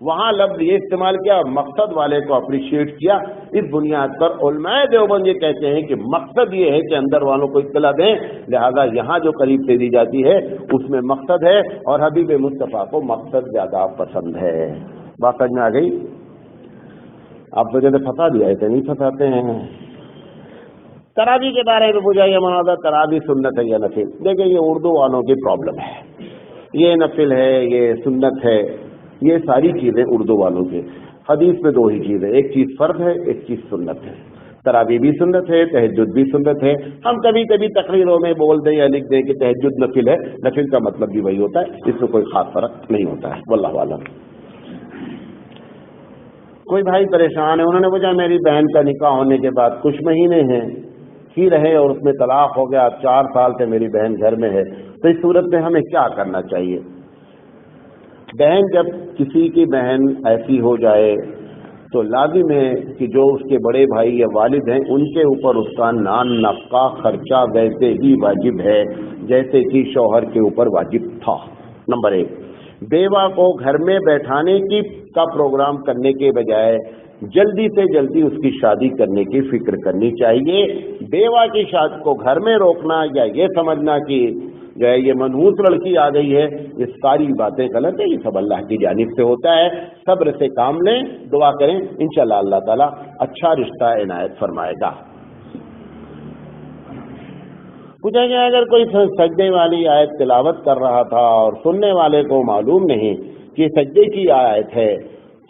وہاں لفظ یہ استعمال کیا, مقصد والے کو اپریشیٹ کیا. اس بنیاد پر علماء دیوبند یہ کہتے ہیں کہ مقصد یہ ہے کہ اندر والوں کو اطلاع دیں, لہذا یہاں جو قریب سے دی جاتی ہے اس میں مقصد ہے, اور حبیب مصطفیٰ کو مقصد زیادہ پسند ہے. بات سمجھ میں آ گئی؟ آپ وجہ سے پھنسا دیا, ایسے نہیں پھنساتے ہیں. تراویح کے بارے میں پوچھا یہ مناظر, تراویح سنت ہے یا نفل؟ دیکھیں یہ اردو والوں کی پرابلم ہے. یہ نفل ہے, یہ سنت ہے, یہ ساری چیزیں اردو والوں کے. حدیث میں دو ہی چیزیں, ایک چیز فرض ہے, ایک چیز سنت ہے. تراویح بھی سنت ہے, تہجد بھی سنت ہے. ہم کبھی کبھی تقریروں میں بول دیں یا لکھ دیں کہ تہجد نفل ہے, نفل کا مطلب بھی وہی ہوتا ہے, اس میں کوئی خاص فرق نہیں ہوتا ہے. واللہ اعلم. کوئی بھائی پریشان ہے, انہوں نے پوچھا میری بہن کا نکاح ہونے کے بعد کچھ مہینے ہیں ہی رہے اور اس میں طلاق ہو گیا, 4 سال سے میری بہن گھر میں ہے, تو اس صورت میں ہمیں کیا کرنا چاہیے؟ بہن, جب کسی کی بہن ایسی ہو جائے تو لازم ہے کہ جو اس کے بڑے بھائی یا والد ہیں ان کے اوپر اس کا نان نفقہ خرچہ ویسے ہی واجب ہے جیسے کہ شوہر کے اوپر واجب تھا. نمبر 1, بیوہ کو گھر میں بیٹھانے کا پروگرام کرنے کے بجائے جلدی سے جلدی اس کی شادی کرنے کی فکر کرنی چاہیے. بیوہ کی شادی کو گھر میں روکنا یا یہ سمجھنا کہ جو ہے یہ منحوس لڑکی آ گئی ہے, یہ ساری باتیں غلط ہے. یہ سب اللہ کی جانب سے ہوتا ہے. صبر سے کام لیں, دعا کریں, انشاءاللہ اللہ تعالیٰ اچھا رشتہ عنایت فرمائے گا. پوچھا گیا اگر کوئی سجدے والی آیت تلاوت کر رہا تھا اور سننے والے کو معلوم نہیں کہ سجدے کی آیت ہے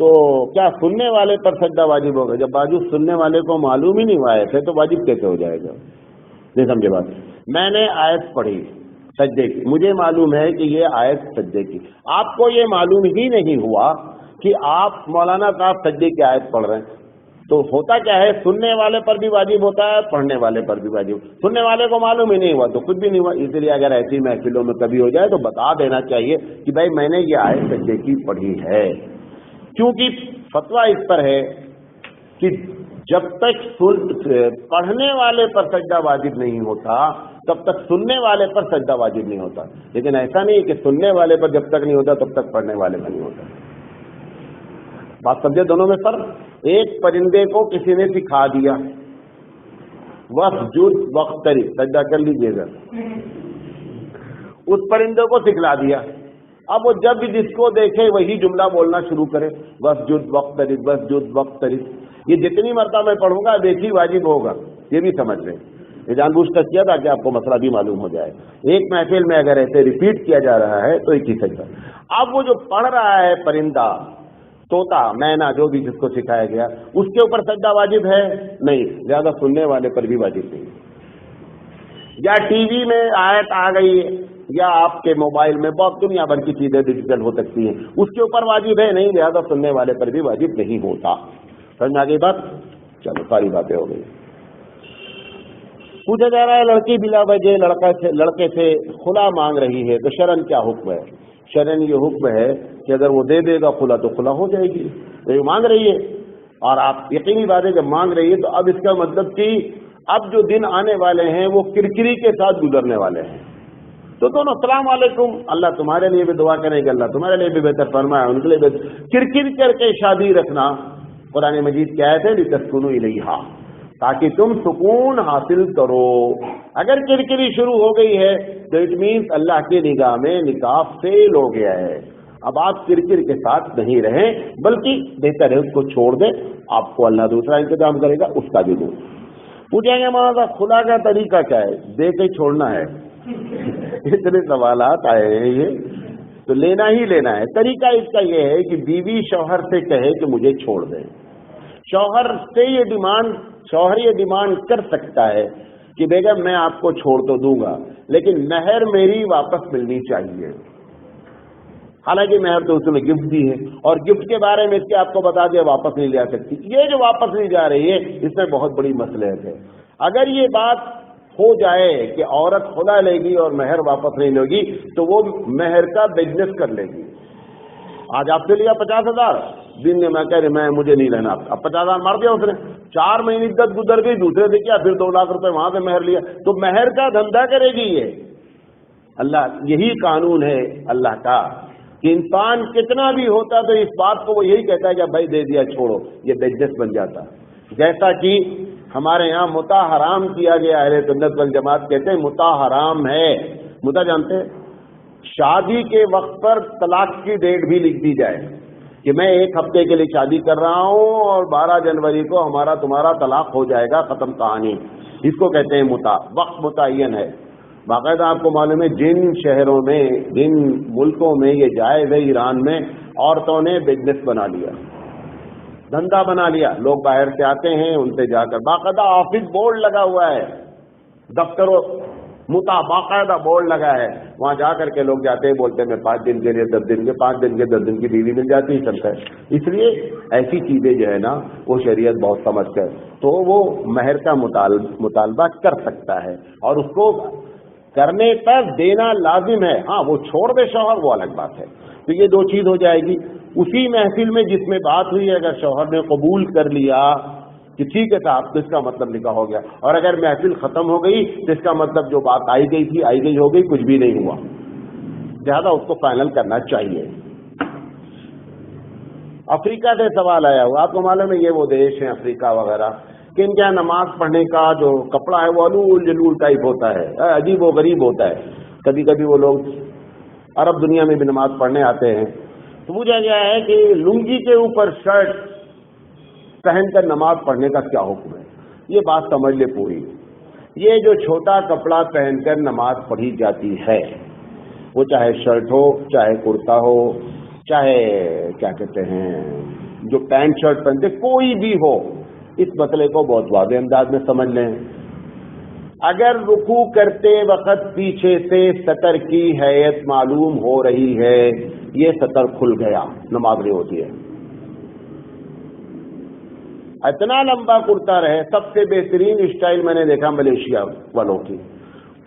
تو کیا سننے والے پر سجدہ واجب ہوگا؟ جب باوجود سننے والے کو معلوم ہی نہیں ہوا آیت ہے تو واجب کیسے ہو جائے گا؟ نہیں سمجھے بات. میں نے آیت پڑھی سجدے کی, مجھے معلوم ہے کہ یہ آیت سجدے کی, آپ کو یہ معلوم ہی نہیں ہوا کہ آپ مولانا صاحب سجدے کی آیت پڑھ رہے ہیں, تو ہوتا کیا ہے, سننے والے پر بھی واجب ہوتا ہے, پڑھنے والے پر بھی واجب. سننے والے کو معلوم ہی نہیں ہوا تو کچھ بھی نہیں ہوا. اس لیے اگر ایسی محفلوں میں کبھی ہو جائے تو بتا دینا چاہیے کہ بھائی میں نے یہ آیت سجدے کی پڑھی ہے, کیونکہ فتویٰ اس پر ہے کہ جب تک پڑھنے والے پر سجدہ واجب نہیں ہوتا تب تک سننے والے پر سجدہ واجب نہیں ہوتا. لیکن ایسا نہیں کہ سننے والے پر جب تک نہیں ہوتا تب تک پڑھنے والے پر نہیں ہوتا. بات سمجھے دونوں میں فرق. ایک پرندے کو کسی نے سکھا دیا وسجد واقترب, سجدہ کر لیجیے گا, اس پرندے کو سکھلا دیا. اب وہ جب بھی جس کو دیکھے وہی جملہ بولنا شروع کرے, وسجد واقترب وسجد واقترب. یہ جتنی مرتبہ میں پڑھوں گا ایک ہی واجب ہوگا, یہ بھی سمجھ رہے ہیں. یہ جان بوجھ کر کیا تاکہ آپ کو مسئلہ بھی معلوم ہو جائے. ایک محفل میں اگر ایسے ریپیٹ کیا جا رہا ہے تو ایک ہی سجدہ. اب وہ جو پڑھ رہا ہے پرندہ, طوطا, مینا, جو بھی جس کو سکھایا گیا, اس کے اوپر سجدہ واجب ہے نہیں, زیادہ سننے والے پر بھی واجب نہیں. یا ٹی وی میں آیت آ گئی یا آپ کے موبائل میں بہت دنیا بھر کی چیزیں ڈیجیٹل ہو سکتی ہیں, اس کے اوپر واجب ہے نہیں, زیادہ سننے والے پر بھی واجب نہیں ہوتا. سمجھ میں آ گئی بات؟ چلو ساری باتیں ہو گئی. پوچھا جا رہا ہے لڑکی بلا وجہ لڑکے سے خلا مانگ رہی ہے تو شرعن کیا حکم ہے؟ شرعن یہ حکم ہے کہ اگر وہ دے دے گا خلا تو خلا ہو جائے گی. تو یہ مانگ رہی ہے اور آپ یقینی بات ہے جب مانگ رہی ہے تو اب اس کا مطلب کہ اب جو دن آنے والے ہیں وہ کرکری کے ساتھ گزرنے والے ہیں. تو دونوں السلام علیکم، اللہ تمہارے لیے بھی دعا کریں کہ اللہ تمہارے لیے بھی بہتر فرمائے، ان کے لیے بھی کرکر کر کے شادی رکھنا. قرآن مجید کیا ہے لتسکنوا الیہا، تاکہ تم سکون حاصل کرو. اگر کرکری شروع ہو گئی ہے تو اٹ مینس اللہ کی نگاہ میں نکاح فیل ہو گیا ہے. اب آپ کرکر کے ساتھ نہیں رہیں بلکہ بہتر ہے اس کو چھوڑ دیں، آپ کو اللہ دوسرا انتظام کرے گا، اس کا بھی دوں. پوچھیں گے مولانا خلا کا طریقہ کیا ہے؟ دے کے چھوڑنا ہے. اتنے سوالات آئے ہیں یہ تو لینا ہی لینا ہے. طریقہ اس کا یہ ہے کہ بیوی شوہر سے کہے کہ مجھے چھوڑ دیں. شوہر یہ ڈیمانڈ کر سکتا ہے کہ بیگم میں آپ کو چھوڑ تو دوں گا لیکن مہر میری واپس ملنی چاہیے. حالانکہ مہر تو اس نے گفٹ دی ہے اور گفٹ کے بارے میں اس کے آپ کو بتا دیا واپس نہیں لے سکتی. یہ جو واپس نہیں جا رہی ہے اس میں بہت بڑی مصلحت ہے. اگر یہ بات ہو جائے کہ عورت خلا لے گی اور مہر واپس نہیں لے گی تو وہ مہر کا بزنس کر لے گی. آج آپ سے لیا 50,000، دن میں کہہ رہے میں مجھے نہیں لینا، اب 50,000 مار دیا اس نے. 4 مہینے عدت گزر گئی، دوسرے سے کیا، پھر 2 لاکھ روپے وہاں سے مہر لیا، تو مہر کا دھندا کرے گی یہ. اللہ یہی قانون ہے اللہ کا کہ انسان کتنا بھی ہوتا تو اس بات کو وہ یہی کہتا ہے کہ بھائی دے دیا چھوڑو، یہ بزنس بن جاتا. جیسا کہ ہمارے یہاں متا حرام کیا گیا، اہل سنت والجماعت کہتے ہیں متا حرام ہے. متا جانتے ہیں؟ شادی کے وقت پر طلاق کی ڈیٹ بھی لکھ دی جائے کہ میں 1 ہفتے کے لیے شادی کر رہا ہوں اور 12 جنوری کو ہمارا تمہارا طلاق ہو جائے گا، ختم کہانی. اس کو کہتے ہیں متا. وقت متعین ہے باقاعدہ. آپ کو معلوم ہے جن شہروں میں جن ملکوں میں یہ جائز ہے، ایران میں عورتوں نے بزنس بنا لیا، دھندا بنا لیا. لوگ باہر سے آتے ہیں، ان سے جا کر باقاعدہ آفس بورڈ لگا ہوا ہے، دفتروں متا باقاعدہ بورڈ لگا ہے، وہاں جا کر کے لوگ جاتے ہیں، بولتے ہیں میں 5 دن کے لیے 10 دن کے 5 دن کے 10 دن کی بیوی مل جاتی ہے، چلتا ہے. اس لیے ایسی چیزیں جو ہے نا وہ شریعت بہت سمجھ کر تو وہ مہر کا مطالبہ کر سکتا ہے اور اس کو کرنے پر دینا لازم ہے. ہاں وہ چھوڑ دے شوہر وہ الگ بات ہے. تو یہ 2 چیز ہو جائے گی. اسی محفل میں جس میں بات ہوئی اگر شوہر نے قبول کر لیا کہ ٹھیک ہے صاحب تو اس کا مطلب نکاح ہو گیا، اور اگر محفل ختم ہو گئی تو اس کا مطلب جو بات آئی گئی تھی آئی گئی ہو گئی، کچھ بھی نہیں ہوا. لہٰذا اس کو فائنل کرنا چاہیے. افریقہ سے سوال آیا ہوا. آپ کو معلوم ہے یہ وہ دیش ہیں افریقہ وغیرہ کہ ان کے یہاں نماز پڑھنے کا جو کپڑا ہے وہ الول جلول ٹائپ ہوتا ہے، عجیب و غریب ہوتا ہے. کبھی کبھی وہ لوگ عرب دنیا میں بھی نماز پڑھنے آتے ہیں تو پوچھا گیا ہے کہ لنگی کے اوپر شرٹ پہن کر نماز پڑھنے کا کیا حکم ہے. یہ بات سمجھ لے پوری. یہ جو چھوٹا کپڑا پہن کر نماز پڑھی جاتی ہے وہ چاہے شرٹ ہو، چاہے کرتا ہو، چاہے کیا کہتے ہیں جو پینٹ شرٹ پہنتے، کوئی بھی ہو، اس مسئلے کو بہت واضح انداز میں سمجھ لیں. اگر رکوع کرتے وقت پیچھے سے سطر کی حیت معلوم ہو رہی ہے، یہ سطر کھل گیا، نماز نہیں ہوتی ہے. اتنا لمبا کرتا رہے، سب سے بہترین اسٹائل میں نے دیکھا ملیشیا والوں کی،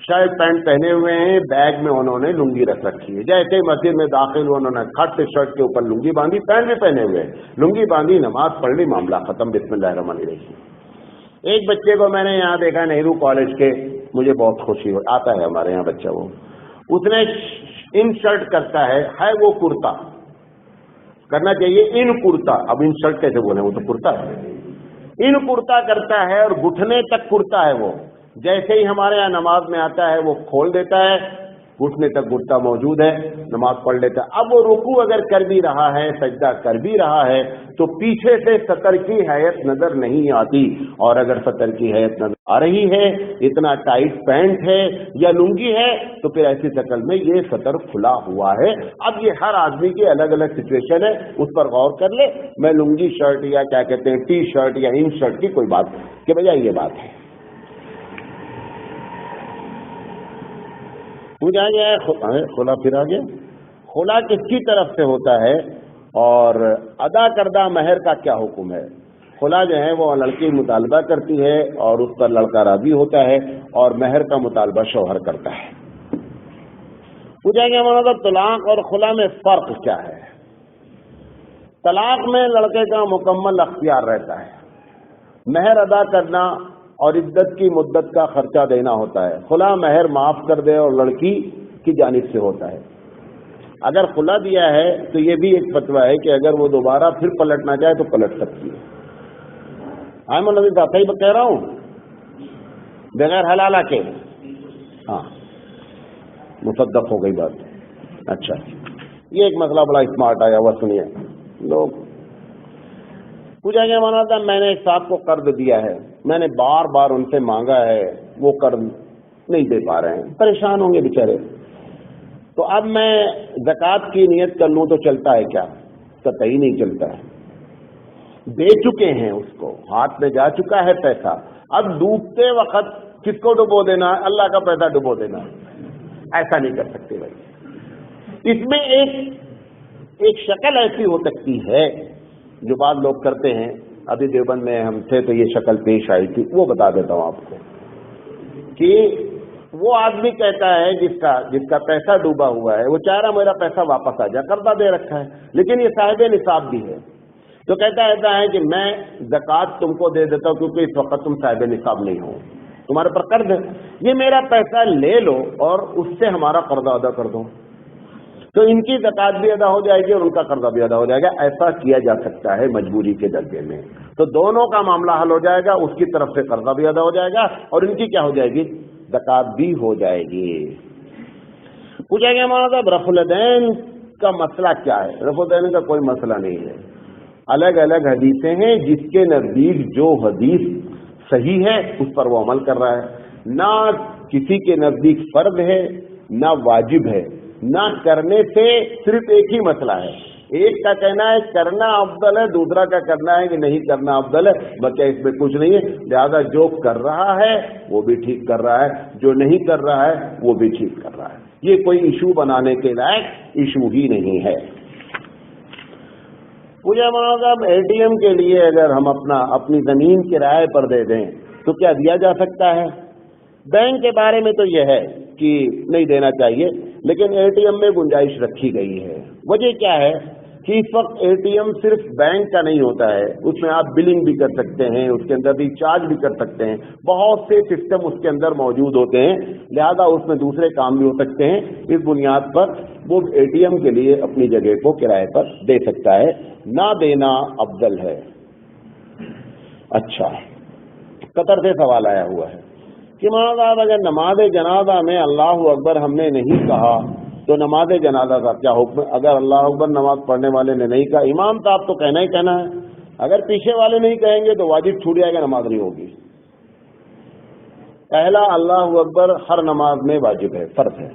شرٹ پینٹ پہنے ہوئے ہیں، بیگ میں انہوں نے لنگی رکھ رکھی ہے. جیسے مسجد میں داخل ہوئے انہوں نے کھٹ سے شرٹ کے اوپر لنگی باندھی، پینٹ بھی پہنے ہوئے، لنگی باندھی، نماز پڑھ لی، معاملہ ختم. بسم اللہ الرحمن الرحیم. ایک بچے کو میں نے یہاں دیکھا نہرو کالج کے، مجھے بہت خوشی ہو، آتا ہے ہمارے یہاں بچہ، وہ اس نے ان شرٹ کرتا ہے وہ کرتا کرنا چاہیے، ان کرتا. اب ان شرٹ کیسے بولیں، وہ تو کرتا ہے. ان کرتا کرتا ہے اور گھٹنے تک کرتا ہے. وہ جیسے ہی ہمارے یہاں نماز میں آتا ہے وہ کھول دیتا ہے، گھٹنے تک گھٹتا موجود ہے، نماز پڑھ لیتا ہے. اب وہ رکوع اگر کر بھی رہا ہے، سجدہ کر بھی رہا ہے تو پیچھے سے سطر کی حیت نظر نہیں آتی. اور اگر سطر کی حیت نظر آ رہی ہے، اتنا ٹائٹ پینٹ ہے یا لنگی ہے، تو پھر ایسی شکل میں یہ سطر کھلا ہوا ہے. اب یہ ہر آدمی کی الگ الگ سچویشن ہے، اس پر غور کر لے. میں لنگی شرٹ یا کیا کہتے ہیں ٹی شرٹ یا ان شرٹ کی کوئی بات کے بجائے یہ بات ہے. پوچھا گیا ہے خلا، پھر آگے خلا کس کی طرف سے ہوتا ہے اور ادا کردہ مہر کا کیا حکم ہے. خلا جو ہے وہ لڑکی مطالبہ کرتی ہے اور اس پر لڑکا راضی ہوتا ہے اور مہر کا مطالبہ شوہر کرتا ہے. پوچھا گیا مولانا طلاق اور خلا میں فرق کیا ہے؟ طلاق میں لڑکے کا مکمل اختیار رہتا ہے، مہر ادا کرنا اور عدت کی مدت کا خرچہ دینا ہوتا ہے. خلا مہر معاف کر دے اور لڑکی کی جانب سے ہوتا ہے. اگر خلا دیا ہے تو یہ بھی ایک فتویٰ ہے کہ اگر وہ دوبارہ پھر پلٹنا چاہے تو پلٹ سکتی ہے. ہاں مولانا صاحب صحیح کہہ رہا ہوں بغیر حلالہ کے؟ ہاں مصدق ہو گئی بات. اچھا یہ ایک مسئلہ بڑا اسمارٹ آیا ہوا سنیے لوگ. پوچھا گیا مولانا صاحب میں نے ایک صاحب کو قرض دیا ہے، میں نے بار بار ان سے مانگا ہے، وہ قرض نہیں دے پا رہے ہیں، پریشان ہوں گے بیچارے، تو اب میں زکوٰۃ کی نیت کر لوں تو چلتا ہے کیا؟ قطعی نہیں چلتا ہے. دے چکے ہیں، اس کو ہاتھ میں جا چکا ہے پیسہ، اب ڈوبتے وقت کس کو ڈبو دینا ہے؟ اللہ کا پیسہ ڈبو دینا ہے. ایسا نہیں کر سکتے بھائی. اس میں ایک شکل ایسی ہو سکتی ہے جو بعض لوگ کرتے ہیں. ابھی دیوبند میں ہم تھے تو یہ شکل پیش آئی تھی، وہ بتا دیتا ہوں آپ کو کہ وہ آدمی کہتا ہے جس کا پیسہ ڈوبا ہوا ہے، وہ چاہ رہا میرا پیسہ واپس آ جائے، قرضہ دے رکھا ہے لیکن یہ صاحب نصاب بھی ہے، تو کہتا ہے کہ میں زکوٰۃ تم کو دے دیتا ہوں کیونکہ اس وقت تم صاحب نصاب نہیں ہو، تمہارے پر قرض ہے، یہ میرا پیسہ لے لو اور اس سے ہمارا قرضہ ادا کر دو، تو ان کی زکوٰۃ بھی ادا ہو جائے گی اور ان کا قرضہ بھی ادا ہو جائے گا. ایسا کیا جا سکتا ہے مجبوری کے درجے میں، تو دونوں کا معاملہ حل ہو جائے گا، اس کی طرف سے قرضہ بھی ادا ہو جائے گا اور ان کی کیا ہو جائے گی؟ زکوٰۃ بھی ہو جائے گی. پوچھا گیا مولانا صاحب رفع الدین کا مسئلہ کیا ہے؟ رفع الدین کا کوئی مسئلہ نہیں ہے، الگ الگ حدیثیں ہیں، جس کے نزدیک جو حدیث صحیح ہے اس پر وہ عمل کر رہا ہے. نہ کسی کے نزدیک فرض ہے نہ واجب ہے، نہ کرنے سے صرف ایک ہی مسئلہ ہے. ایک کا کہنا ہے کرنا افضل ہے، دوسرا کا کرنا ہے کہ نہیں کرنا افضل ہے. بلکہ اس میں کچھ نہیں ہے، لہذا جو کر رہا ہے وہ بھی ٹھیک کر رہا ہے، جو نہیں کر رہا ہے وہ بھی ٹھیک کر رہا ہے. یہ کوئی ایشو بنانے کے لائق ایشو ہی نہیں ہے. پوجا مولانا صاحب اے ٹی ایم کے لیے اگر ہم اپنی زمین کرائے پر دے دیں تو کیا دیا جا سکتا ہے؟ بینک کے بارے میں تو یہ ہے کہ نہیں دینا چاہیے، لیکن اے ٹی ایم میں گنجائش رکھی گئی ہے. وجہ کیا ہے کہ اس وقت اے ٹی ایم صرف بینک کا نہیں ہوتا ہے، اس میں آپ بلنگ بھی کر سکتے ہیں، اس کے اندر ریچارج بھی کر سکتے ہیں، بہت سے سسٹم اس کے اندر موجود ہوتے ہیں، لہذا اس میں دوسرے کام بھی ہو سکتے ہیں. اس بنیاد پر وہ اے ٹی ایم کے لیے اپنی جگہ کو کرائے پر دے سکتا ہے، نہ دینا افضل ہے. اچھا قطر سے سوال آیا ہوا ہے کہ مولانا صاحب اگر نماز جنازہ میں اللہ اکبر ہم نے نہیں کہا تو نماز جنازہ کا کیا حکم ہے؟ اگر اللہ اکبر نماز پڑھنے والے نے نہیں کہا، امام صاحب تو کہنا ہی کہنا ہے، اگر پیچھے والے نہیں کہیں گے تو واجب چھوٹ جائے گا، نماز نہیں ہوگی. پہلا اللہ اکبر ہر نماز میں واجب ہے، فرض ہے،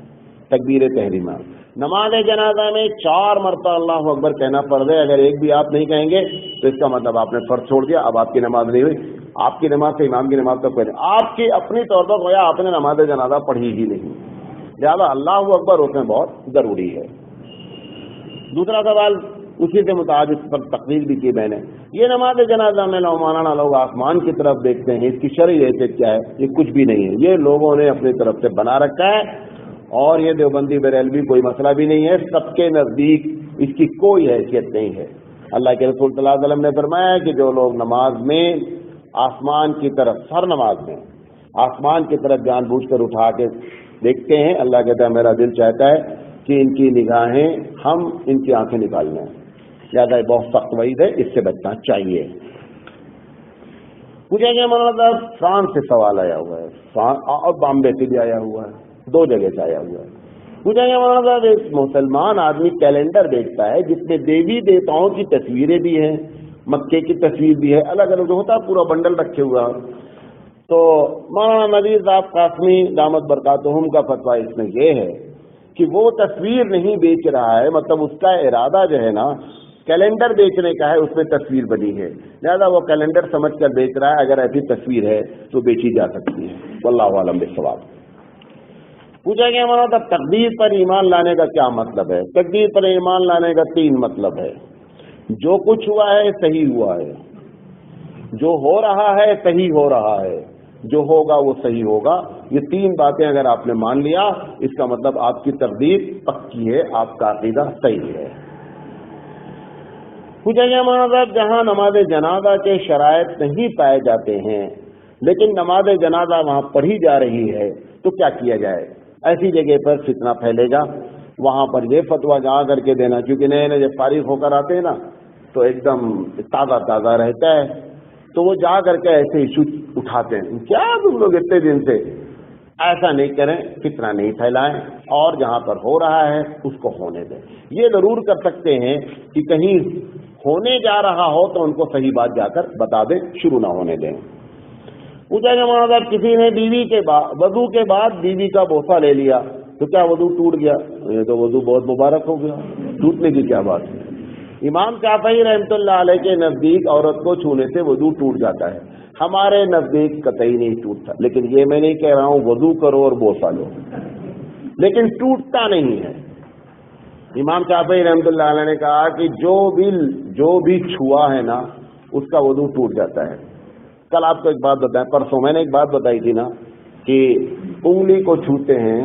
تکبیر تحریمہ. نماز جنازہ میں 4 مرتبہ اللہ اکبر کہنا فرض ہے. اگر ایک بھی آپ نہیں کہیں گے تو اس کا مطلب آپ نے فرض چھوڑ دیا، اب آپ کی نماز نہیں ہوئی. آپ کی نماز سے امام کی نماز تک پہلے آپ کی اپنی طور پر گویا آپ نے نماز جنازہ پڑھی ہی نہیں، لہٰذا اللہ اکبر اس میں بہت ضروری ہے. دوسرا سوال اسی سے متعلق پر تقریر بھی کی میں نے، یہ نماز جنازہ میں مولانا لوگ آسمان کی طرف دیکھتے ہیں، اس کی شرعی حیثیت کیا ہے؟ یہ کچھ بھی نہیں ہے، یہ لوگوں نے اپنی طرف سے بنا رکھا ہے اور یہ دیوبندی بریلوی کوئی مسئلہ بھی نہیں ہے، سب کے نزدیک اس کی کوئی حیثیت نہیں ہے. اللہ کے رسول صلی اللہ علیہ وسلم نے فرمایا کہ جو لوگ نماز میں آسمان کی طرف، ہر نماز میں آسمان کی طرف جان بوجھ کر اٹھا کے دیکھتے ہیں، اللہ کہتا ہے میرا دل چاہتا ہے کہ ان کی نگاہیں ہم ان کی آنکھیں نکال لیں. لہٰذا بہت سخت وعید ہے، اس سے بچنا چاہیے. پوچھا گیا مولانا صاحب فرانس سے سوال آیا ہوا ہے اور بامبے سے بھی آیا ہوا ہے، 2 جگہ سے آیا ہوا ہے. پوچھا گیا مولانا صاحب ایک مسلمان آدمی کیلنڈر دیکھتا ہے جس میں دیوی دیوتاؤں کی تصویریں بھی ہیں، مکے کی تصویر بھی ہے، الگ الگ جو ہوتا ہے پورا بنڈل رکھے ہوا. تو مولانا نذیر صاحب قاسمی دامت برکاتہم کا فتویٰ اس میں یہ ہے کہ وہ تصویر نہیں بیچ رہا ہے، مطلب اس کا ارادہ جو ہے نا کیلنڈر بیچنے کا ہے، اس میں تصویر بنی ہے، لہذا وہ کیلنڈر سمجھ کر بیچ رہا ہے. اگر ایسی تصویر ہے تو بیچی جا سکتی ہے، واللہ اعلم بالصواب. پوچھا گیا مولانا صاحب تقدیر پر ایمان لانے کا کیا مطلب ہے؟ تقدیر پر ایمان لانے کا 3 مطلب ہے. جو کچھ ہوا ہے صحیح ہوا ہے، جو ہو رہا ہے صحیح ہو رہا ہے، جو ہوگا وہ صحیح ہوگا. یہ تین باتیں اگر آپ نے مان لیا اس کا مطلب آپ کی تقدیر پکی ہے، آپ کا عقیدہ صحیح ہے. پوچھا گیا مولانا صاحب جہاں نماز جنازہ کے شرائط نہیں پائے جاتے ہیں لیکن نماز جنازہ وہاں پڑھی جا رہی ہے تو کیا کیا جائے؟ ایسی جگہ پر فتنہ پھیلے گا. وہاں پر یہ فتویٰ جا کر کے دینا، کیونکہ نئے نئے جب فارغ ہو کر آتے ہیں نا تو ایک دم تازہ تازہ رہتا ہے، تو وہ جا کر کے ایسے ایشو اٹھاتے ہیں. کیا تم لوگ اتنے دن سے؟ ایسا نہیں کریں، فتنہ نہیں پھیلائیں، اور جہاں پر ہو رہا ہے اس کو ہونے دیں. یہ ضرور کر سکتے ہیں کہ کہیں ہونے جا رہا ہو تو ان کو صحیح بات جا کر بتا دیں، شروع نہ ہونے دیں. پوچھا کہ مولانا صاحب کسی نے بیوی کے وضو کے بعد بیوی کا بوسہ لے لیا تو کیا وضو ٹوٹ گیا؟ یہ تو وضو بہت مبارک ہو گیا، ٹوٹنے کی کیا بات ہے؟ امام شافعی رحمۃ اللہ علیہ کے نزدیک عورت کو چھونے سے وضو ٹوٹ جاتا ہے، ہمارے نزدیک قطعی نہیں ٹوٹتا. لیکن یہ میں نہیں کہہ رہا ہوں وضو کرو اور بوسہ لو، لیکن ٹوٹتا نہیں ہے. امام شافعی رحمۃ اللہ علیہ نے کہا کہ جو بھی چھوا ہے نا اس کا وضو ٹوٹ جاتا ہے. کل آپ کو ایک بات بتائیں، پرسوں میں نے ایک بات بتائی تھی نا کہ انگلی کو چھوتے ہیں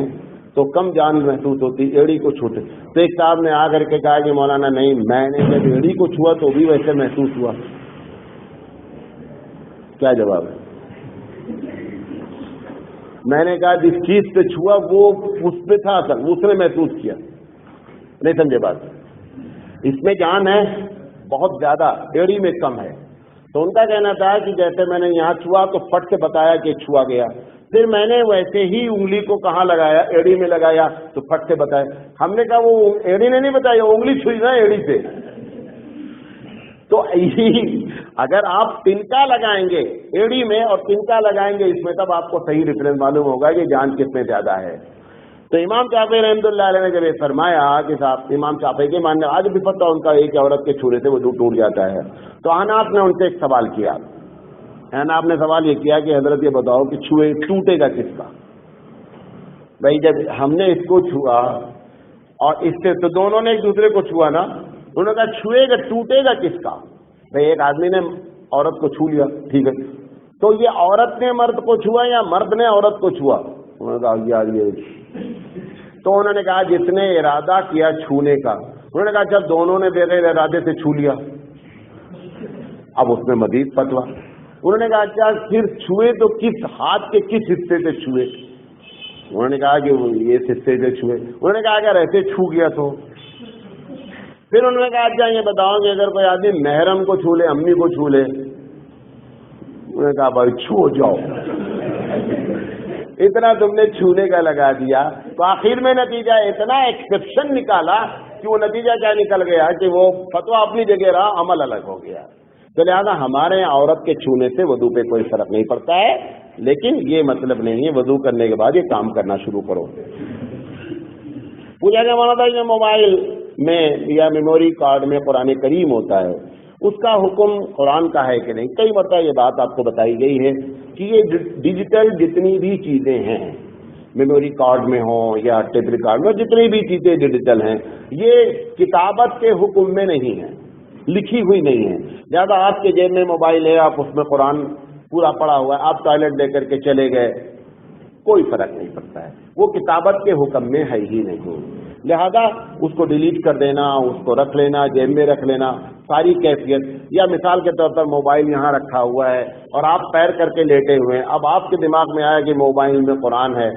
تو کم جان محسوس ہوتی، ایڑی کو چھوتے. تو ایک صاحب نے آ کر کے کہا کہ مولانا نہیں، میں نے جب ایڑی کو چھوا تو بھی ویسے محسوس ہوا. کیا جواب ہے؟ میں نے کہا جس چیز پہ چھوا وہ اس پہ تھا اثر، اس نے محسوس کیا. نہیں سمجھے بات؟ اس میں جان ہے بہت زیادہ، ایڑی میں کم ہے. تو ان کا کہنا تھا کہ جیسے میں نے یہاں چھوا تو پٹ سے بتایا کہ چھوا گیا، پھر میں نے ویسے ہی انگلی کو کہاں لگایا، ایڑی میں لگایا تو پٹ سے بتایا. ہم نے کہا وہ ایڑی نے نہیں بتایا، انگلی چھوئی نا ایڑی سے. تو اگر آپ تنکا لگائیں گے ایڑی میں اور تنکا لگائیں گے اس میں، تب آپ کو صحیح ڈفرینس معلوم ہوگا کہ جان کس میں زیادہ ہے. تو امام شافعی رحمۃ اللہ علیہ نے جب یہ فرمایا کہ صاحب امام شافعی کے ماننے آج بھی فتویٰ ان کا ایک عورت کے چھونے سے وضو ٹوٹ جاتا ہے، تو احناف نے ان سے ایک سوال کیا. احناف نے سوال یہ کیا کہ حضرت یہ بتاؤ کہ چھوئے ٹوٹے گا کس کا؟ بھائی جب ہم نے اس کو چھوا اور اس سے، تو دونوں نے ایک دوسرے کو چھوا نا، انہوں نے کہا چھوئے گا، ٹوٹے گا کس کا؟ بھائی ایک آدمی نے عورت کو چھو لیا، ٹھیک ہے، تو یہ عورت نے مرد کو چھوا یا مرد نے عورت کو چھوا؟ انہوں نے کہا یار یہ، تو انہوں نے کہا جس نے ارادہ کیا چھونے کا، انہوں نے کہا جب دونوں نے بغیر ارادے سے چھو لیا. اب اس میں مزید فتویٰ. انہوں نے کہا اچھا پھر چھوئے تو کس ہاتھ کے کس حصے سے چھوئے؟ انہوں نے کہا کہ یہ حصے سے چھوئے. انہوں نے کہا اگر ایسے چھو گیا تو؟ پھر انہوں نے کہا اچھا یہ بتاؤ کہ اگر کوئی آدمی محرم کو چھو لے، امی کو چھو لے؟ انہوں نے کہا بھائی چھو جاؤ، اتنا تم نے چھونے کا لگا دیا. تو آخر میں نتیجہ اتنا ایکسیپشن نکالا کہ وہ نتیجہ کیا نکل گیا کہ وہ فتویٰ اپنی جگہ رہا، عمل الگ ہو گیا. تو لہٰذا ہمارے عورت کے چھونے سے وضو پہ کوئی فرق نہیں پڑتا ہے، لیکن یہ مطلب نہیں ہے وضو کرنے کے بعد یہ کام کرنا شروع کرو. پوچھا گیا مولانا یہ موبائل میں یا میموری کارڈ میں قرآن کریم ہوتا ہے، اس کا حکم قرآن کا ہے کہ نہیں؟ کئی مرتبہ یہ بات آپ کو بتائی گئی ہے کہ یہ ڈیجیٹل جتنی بھی چیزیں ہیں، میموری کارڈ میں ہوں یا ٹیپ ریکارڈ میں، جتنی بھی چیزیں ڈیجیٹل ہیں، یہ کتابت کے حکم میں نہیں ہیں، لکھی ہوئی نہیں ہے. لہٰذا آپ کے جیب میں موبائل ہے، آپ اس میں قرآن پورا پڑا ہوا ہے، آپ ٹوائلٹ لے کر کے چلے گئے، کوئی فرق نہیں پڑتا ہے، وہ کتابت کے حکم میں ہے ہی نہیں. لہذا اس کو ڈیلیٹ کر دینا، اس کو رکھ لینا، جیب میں رکھ لینا، ساری کیفیت. یا مثال کے طور پر موبائل یہاں رکھا ہوا ہے اور آپ پیر کر کے لیٹے ہوئے ہیں، اب آپ کے دماغ میں آیا کہ موبائل میں قرآن ہے،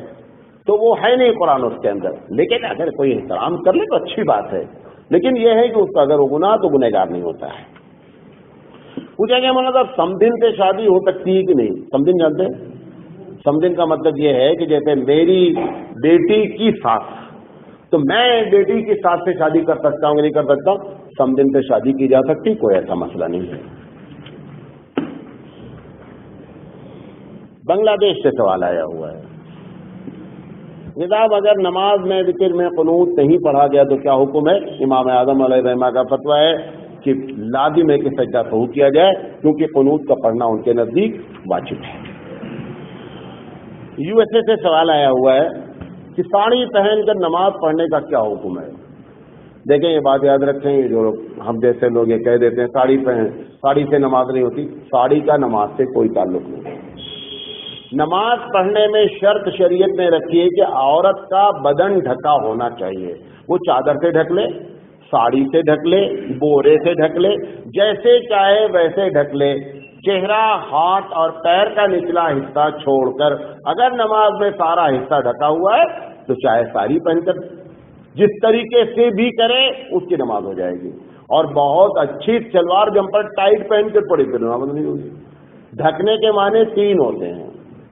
تو وہ ہے نہیں قرآن اس کے اندر. لیکن اگر کوئی احترام کر لے تو اچھی بات ہے، لیکن یہ ہے کہ اس کا اگر وہ گناہ تو گنہگار نہیں ہوتا ہے. پوچھا گیا مولانا صاحب سمدن سے شادی ہو سکتی ہے کہ نہیں؟ سمدن جانتے ہیں؟ سمدن کا مطلب یہ ہے کہ جیسے میری بیٹی کی ساس، تو میں بیٹی کی ساس سے شادی کر سکتا ہوں کہ نہیں کر سکتا؟ سمدن سے شادی کی جا سکتی، کوئی ایسا مسئلہ نہیں ہے. بنگلہ دیش سے سوال آیا ہوا ہے، نظام اگر نماز میں ذکر میں قنوت نہیں پڑھا گیا تو کیا حکم ہے؟ امام اعظم علیہ الرحمہ کا فتویٰ ہے کہ لازم ہے کہ سجدہ سہو کیا جائے، کیونکہ قنوت کا پڑھنا ان کے نزدیک واجب ہے. یو ایس اے سے سوال آیا ہوا ہے کہ ساڑی پہن کر نماز پڑھنے کا کیا حکم ہے؟ دیکھیں یہ بات یاد رکھیں، یہ جو ہم جیسے لوگ یہ کہہ دیتے ہیں ساڑی پہن، ساڑی سے نماز نہیں ہوتی. ساڑی کا نماز سے کوئی تعلق نہیں. نماز پڑھنے میں شرط شریعت نے رکھی ہے کہ عورت کا بدن ڈھکا ہونا چاہیے. وہ چادر سے ڈھک لے، ساڑی سے ڈھک لے، بورے سے ڈھک لے، جیسے چاہے ویسے ڈھک لے. چہرہ، ہاتھ اور پیر کا نچلا حصہ چھوڑ کر اگر نماز میں سارا حصہ ڈھکا ہوا ہے تو چاہے ساڑی پہن کر جس طریقے سے بھی کرے اس کی نماز ہو جائے گی. اور بہت اچھی شلوار جمپر ٹائٹ پہن کر پڑی پھر نماز نہیں ہوگی. ڈھکنے کے معنی 3 ہوتے ہیں.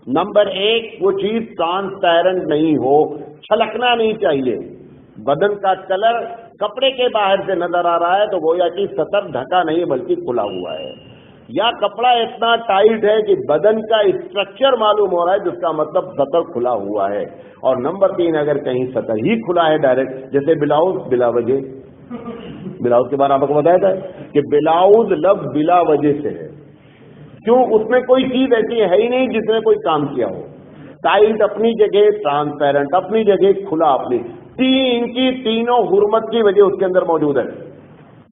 نمبر 1، وہ چیز ٹرانسپیرنٹ نہیں ہو، چھلکنا نہیں چاہیے. بدن کا کلر کپڑے کے باہر سے نظر آ رہا ہے تو گویا کہ سطر ڈھکا نہیں بلکہ کھلا ہوا ہے، یا کپڑا اتنا ٹائٹ ہے کہ بدن کا اسٹرکچر معلوم ہو رہا ہے جس کا مطلب سطر کھلا ہوا ہے. اور نمبر 3، اگر کہیں سطر ہی کھلا ہے ڈائریکٹ، جیسے بلاؤز بلا وجہ، بلاؤز کے بارے میں آپ کو بتایا تھا کہ بلاؤز لفظ بلا وجہ سے ہے. کیوں؟ اس میں کوئی چیز ایسی ہے ہی نہیں جس نے کوئی کام کیا ہو. ٹائٹ اپنی جگہ، ٹرانسپیرنٹ اپنی جگہ، کھلا اپنی. 3 کی تینوں حرمت کی وجہ اس کے اندر موجود ہے،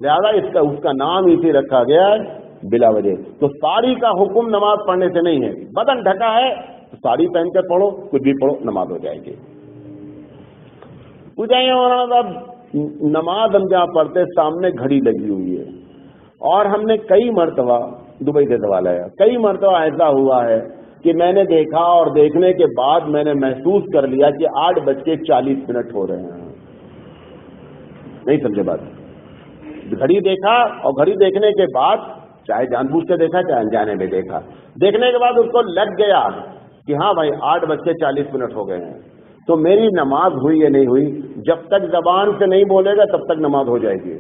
لہذا اس کا نام اسی رکھا گیا ہے بلا وجہ. تو ساڑی کا حکم نماز پڑھنے سے نہیں ہے. بدن ڈھکا ہے تو ساڑی پہن کر پڑھو، کچھ بھی پڑھو، نماز ہو جائے گی. پوچھیں مولانا صاحب، نماز ہم جہاں پڑھتے سامنے گھڑی لگی ہوئی ہے، اور ہم نے کئی مرتبہ، دبئی سے سوال آیا، کئی مرتبہ ایسا ہوا ہے کہ میں نے دیکھا اور دیکھنے کے بعد میں نے محسوس کر لیا کہ 8:40 ہو رہے ہیں. نہیں سمجھے بات؟ گھڑی دیکھا اور گھڑی دیکھنے کے بعد، چاہے جان بوجھ کے دیکھا چاہے انجانے میں دیکھا، دیکھنے کے بعد اس کو لگ گیا کہ ہاں بھائی 8:40 ہو گئے ہیں. تو میری نماز ہوئی یا نہیں ہوئی؟ جب تک زبان سے نہیں بولے گا تب تک نماز ہو جائے گی.